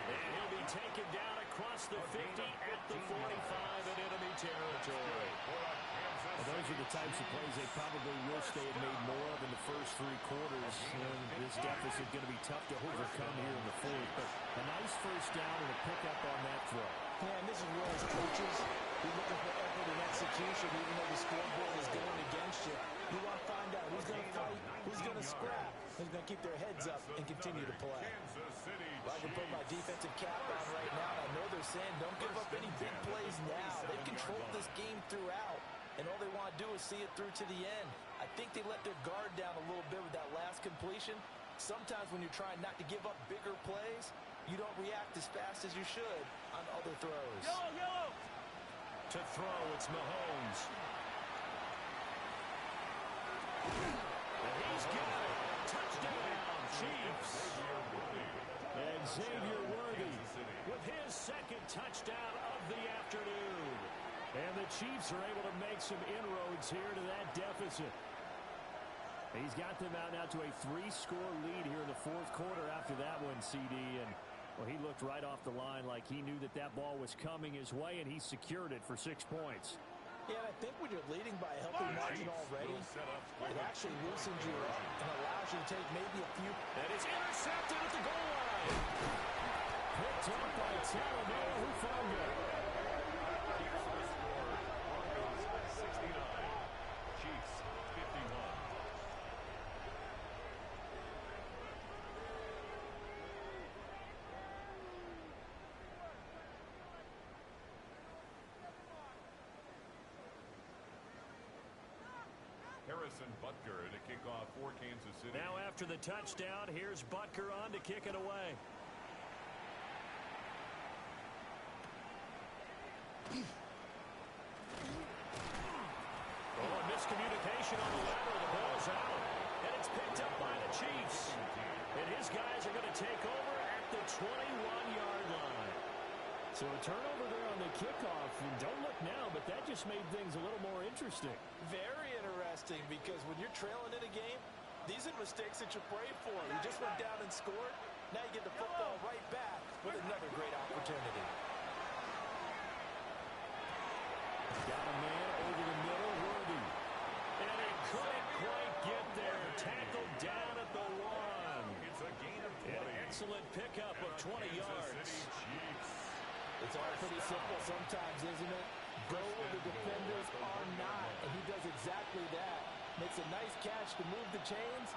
And he'll be taken down across the 50 at the 45 in enemy territory. Well, those are the types of plays they probably wish they had made more of in the first 3 quarters. And this deficit going to be tough to overcome here in the 4th. But a nice first down and a pickup on that throw. Yeah, and this is where as coaches, you're looking for effort and execution, even though the scoreboard is going against you. You want to find out who's going to fight, who's going to scrap, who's going to keep their heads up and continue to play. Well, I can put my defensive cap on right now, and I know they're saying don't give up any big plays now. They've controlled this game throughout, and all they want to do is see it through to the end. I think they let their guard down a little bit with that last completion. Sometimes when you're trying not to give up bigger plays, you don't react as fast as you should on other throws. Yellow! To throw, it's Mahomes. And he's got it. Touchdown, Chiefs. And Xavier Worthy With his 2nd touchdown of the afternoon. And the Chiefs are able to make some inroads here to that deficit. He's got them out now to a 3-score lead here in the 4th quarter after that one, CD. And, well, he looked right off the line like he knew that that ball was coming his way, and he secured it for 6 points. Yeah, and I think when you're leading by a healthy margin already, it actually loosens you up and allows you to take maybe a few. And it's intercepted at the goal line. Picked up by Talavera Hufanga. Broncos 69, Chiefs 51. Harrison Butker to kick off for Kansas City. Now after the touchdown, here's Butker on to kick it away. Oh, miscommunication on the lateral. The ball's out. And it's picked up by the Chiefs. And his guys are going to take over at the 21-yard line. So a turnover there on the kickoff. And don't look now, but that just made things a little more interesting. Very interesting, because when you're trailing in a game, these are mistakes that you pray for. You just went down and scored. Now you get the football right back with another great opportunity. Got a man over the middle, Worthy. And he couldn't quite get there. Tackled down at the 1. It's a gain of 20. An excellent pickup of 20 yards. It's all pretty simple sometimes, isn't it? Go where the defenders are not, and he does exactly that. Makes a nice catch to move the chains.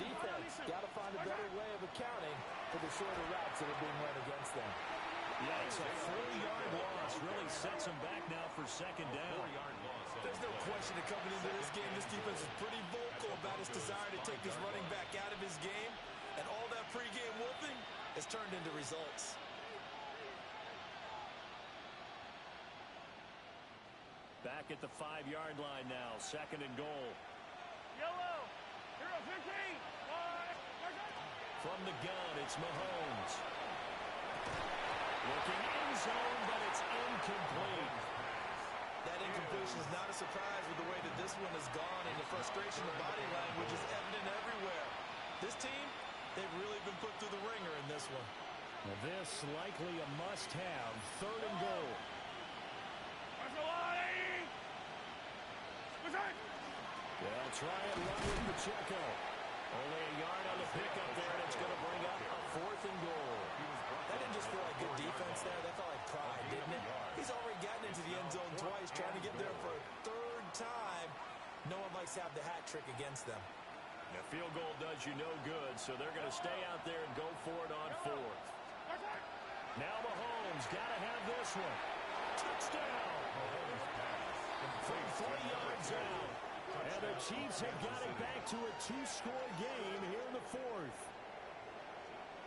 Defense got to find a better way of accounting for the shorter routes that are being run against them. Yeah, it's a 4-yard loss. Really sets him back now for 2nd down. There's no question that coming into this game, this defense is pretty vocal about its desire to take this running back out of his game. And all that pregame whooping has turned into results. Back at the 5-yard line now. 2nd and goal. Yellow! Hero 15! From the gun, it's Mahomes. Looking in zone, but it's incomplete. That incompletion is not a surprise with the way that this one has gone, and the frustration, the body language is evident everywhere. This team, they've really been put through the ringer in this one. Well, this likely a must-have. 3rd and goal. They'll try and run with Pacheco. Only a yard on the pickup there, and it's going to bring up a 4th and goal. That didn't just feel like good defense there. That felt like pride, didn't it? He's already gotten into the end zone twice, trying to get there for a 3rd time. No one likes to have the hat trick against them. The field goal does you no good, so they're going to stay out there and go for it on 4th. Now Mahomes got to have this one. Touchdown! From 3 yards out. And the Chiefs have got it back to a 2-score game here in the 4th.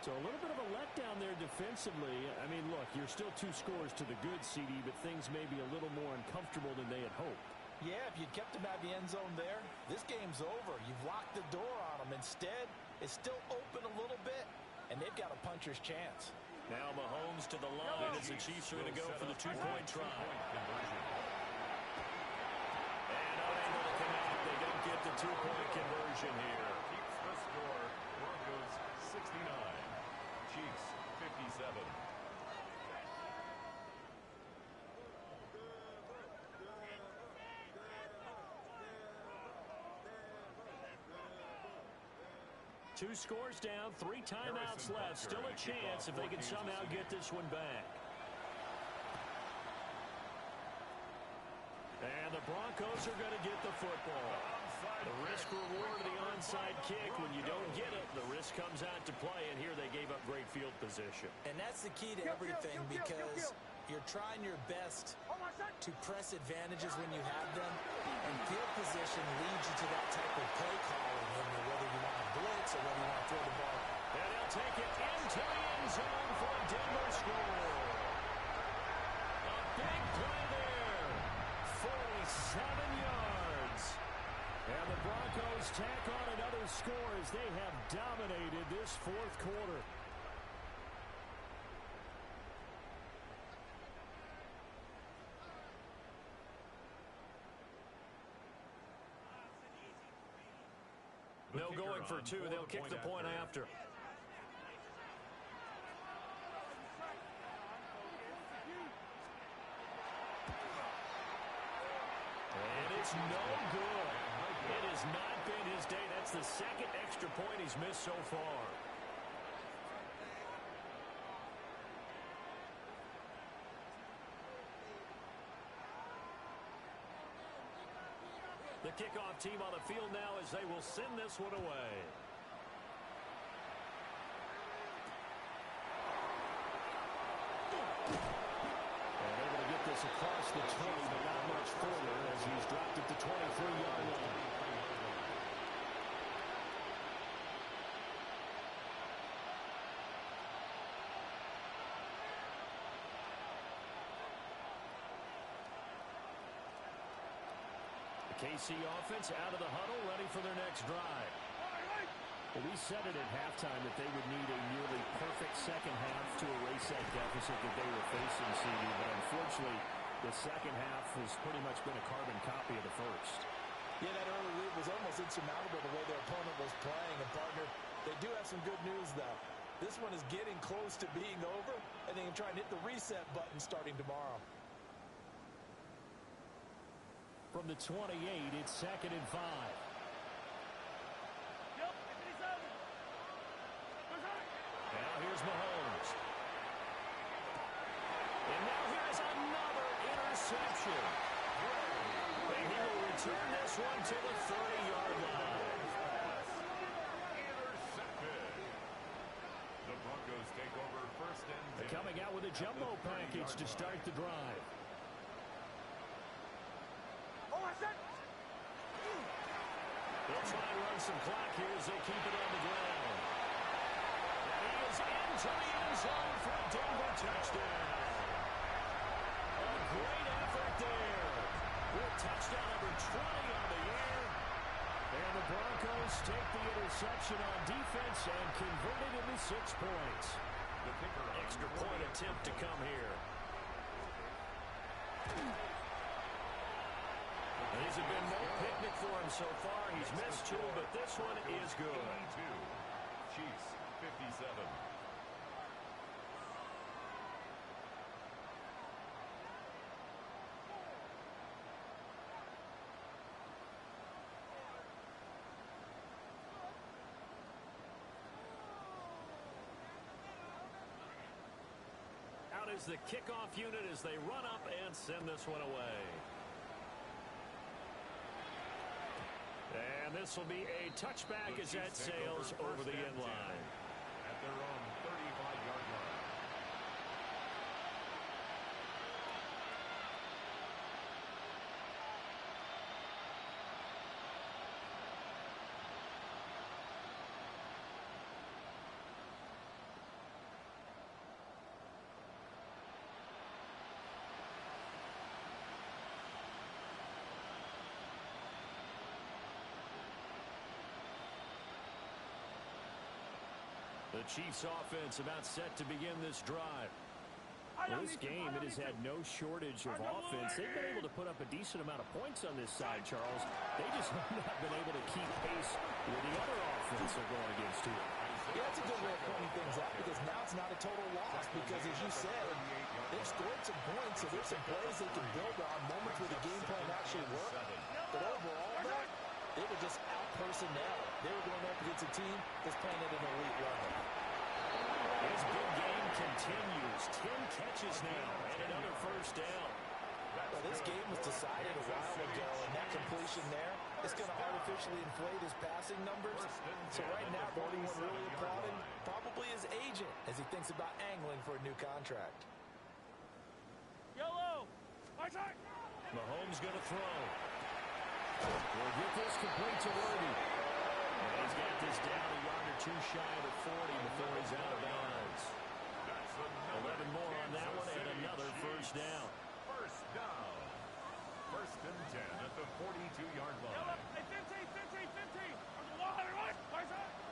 So a little bit of a letdown there defensively. I mean, look, you're still 2 scores to the good, CD, but things may be a little more uncomfortable than they had hoped. Yeah, if you'd kept him out of the end zone there, this game's over. You've locked the door on him. Instead, it's still open a little bit, and they've got a puncher's chance. Now Mahomes to the line as the Chiefs are going to go for the 2-point try. two-point conversion here. Keeps the score. Broncos 69. Chiefs 57. Two scores down, 3 timeouts left. Still a chance if they can somehow get this one back. And the Broncos are going to get the football. The risk reward of the onside kick. When you don't get it, the risk comes out to play, and here they gave up great field position. And that's the key to everything, because you're trying your best to press advantages when you have them, and field position leads you to that type of play calling, whether you want to blitz or whether you want to throw the ball. And he'll take it into the end zone for a Denver score. A big play there. 47 yards. And the Broncos tack on another score as they have dominated this fourth quarter. No going for two. They'll kick the point after. And it's no good. It has not been his day. That's the second extra point he's missed so far. The kickoff team on the field now as they will send this one away. And able to get this across the 20, but not much further as he's dropped at the 23-yard line. KC offense out of the huddle, ready for their next drive. Well, we said it at halftime that they would need a nearly perfect second half to erase that deficit that they were facing, CD, but unfortunately, the second half has pretty much been a carbon copy of the first. Yeah, that early lead was almost insurmountable the way their opponent was playing. And, partner, they do have some good news, though. This one is getting close to being over, and they can try and hit the reset button starting tomorrow. From the 28, it's 2nd and 5. Now here's Mahomes. And now here's another interception. And he will return this one to the 30-yard line. Intercepted. The Broncos take over 1st and 10. They're coming out with a jumbo package to start the drive. They'll try and run some clock here as they keep it on the ground. And he is into the end zone for a Denver touchdown. A great effort there. With touchdown number 20 on the year. And the Broncos take the interception on defense and convert it into 6 points. Extra point attempt to come here. These have been no picnic for him so far. He's missed 2, but this one is good. 82. Chiefs 57. Out is the kickoff unit as they run up and send this one away. And this will be a touchback as that sails over the end line. At their own 35-yard line. The Chiefs offense about set to begin this drive. Well, this game, it has had no shortage of offense. They've been able to put up a decent amount of points on this side, Charles. They just have not been able to keep pace with the other offense they're going against here. Yeah, that's a good way of pointing things out because now it's not a total loss because, as you said, they've scored some points, so there's some plays they can build on, moments where the game plan actually worked. But overall, though, they were just out-personnel. They were going up against a team that's playing at an elite level. His big game continues. 10 catches now and another first down. Well, this game was decided a while ago, and that completion there is going to artificially inflate his passing numbers. So right now, the only one really applauding probably his agent as he thinks about angling for a new contract. Yellow! Mahomes going to throw. Will get this complete to Worthy. And he's got this down a yard or two shy of the 40 before he's out of bounds. 11 more on that one and another first down. First down. First and 10 at the 42-yard line.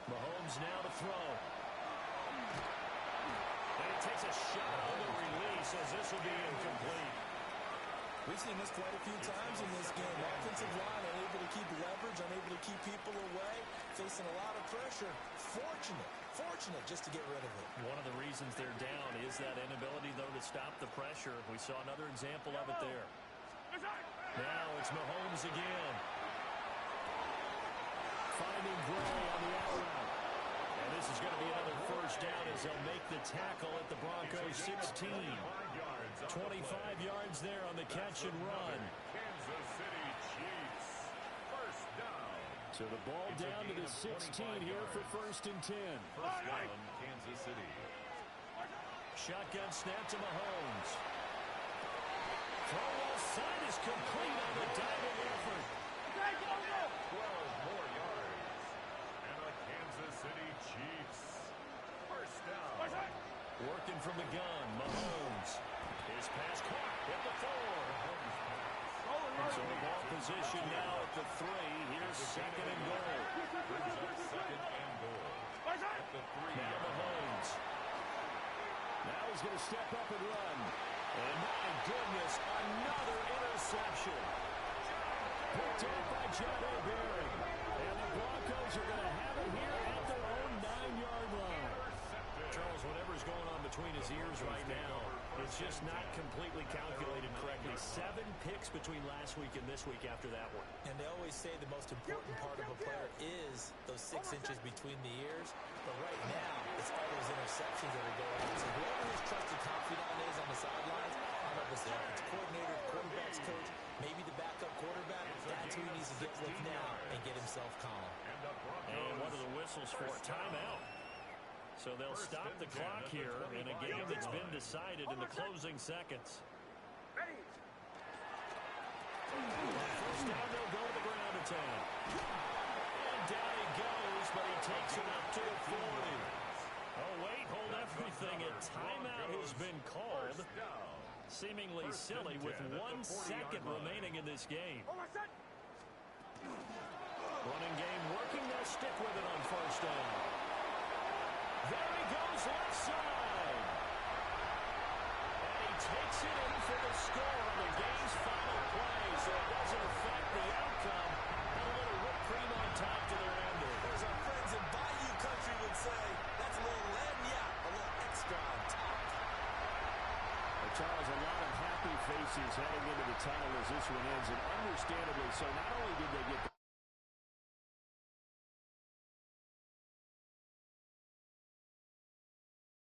Mahomes now to throw. And he takes a shot on the release as this will be incomplete. We've seen this quite a few times in this game. Offensive line unable to keep leverage, unable to keep people away, facing a lot of pressure. Fortunate just to get rid of it. One of the reasons they're down is that inability, though, to stop the pressure. We saw another example of it there. Now it's Mahomes again. Finding Gray on the out route. And this is going to be another first down as they'll make the tackle at the Broncos 16. 25 yards there on the catch and run. Kansas City Chiefs. First down. So the ball down to the 16 here for first and 10. First down, Kansas City. Shotgun snap to Mahomes. Throw left side is complete on the diving effort. 12 more yards. And the Kansas City Chiefs. First down. Working from the gun, Mahomes. His pass caught at the 4. So the ball position now at the 3. Here's second and goal. Second and goal. At the 3. Now Mahomes. Now he's going to step up and run. And my goodness, another interception. Picked off by John O'Berry. And the Broncos are going to have it here at their own 9-yard line. Charles, whatever's going on between his ears right now, it's just not completely calculated correctly. 7 picks between last week and this week after that one. And they always say the most important part of a player is those 6 inches between the ears. But right now, it's all those interceptions that are going on. So whoever his trusted confidant is on the sidelines, I don't know if it's the offensive coordinator, the quarterback's coach, maybe the backup quarterback, that's who he needs to get with now and get himself calm. And what are the whistles for? Timeout. So they'll stop the clock here in a game that's been decided in the closing seconds. First down, they'll go to the ground attack. And down he goes, but he takes it up to the 40. Oh, wait, hold everything. A timeout has been called. Seemingly silly with 1 second remaining in this game. Running game working. They'll stick with it on first down. There he goes left side. And he takes it in for the score on the game's final play. So it doesn't affect the outcome. And a little whipped cream on top to their ending. As our friends in Bayou Country would say, that's a little lagniappe, a little extra on top. Charles, a lot of happy faces heading into the tunnel as this one ends, and understandably so. Not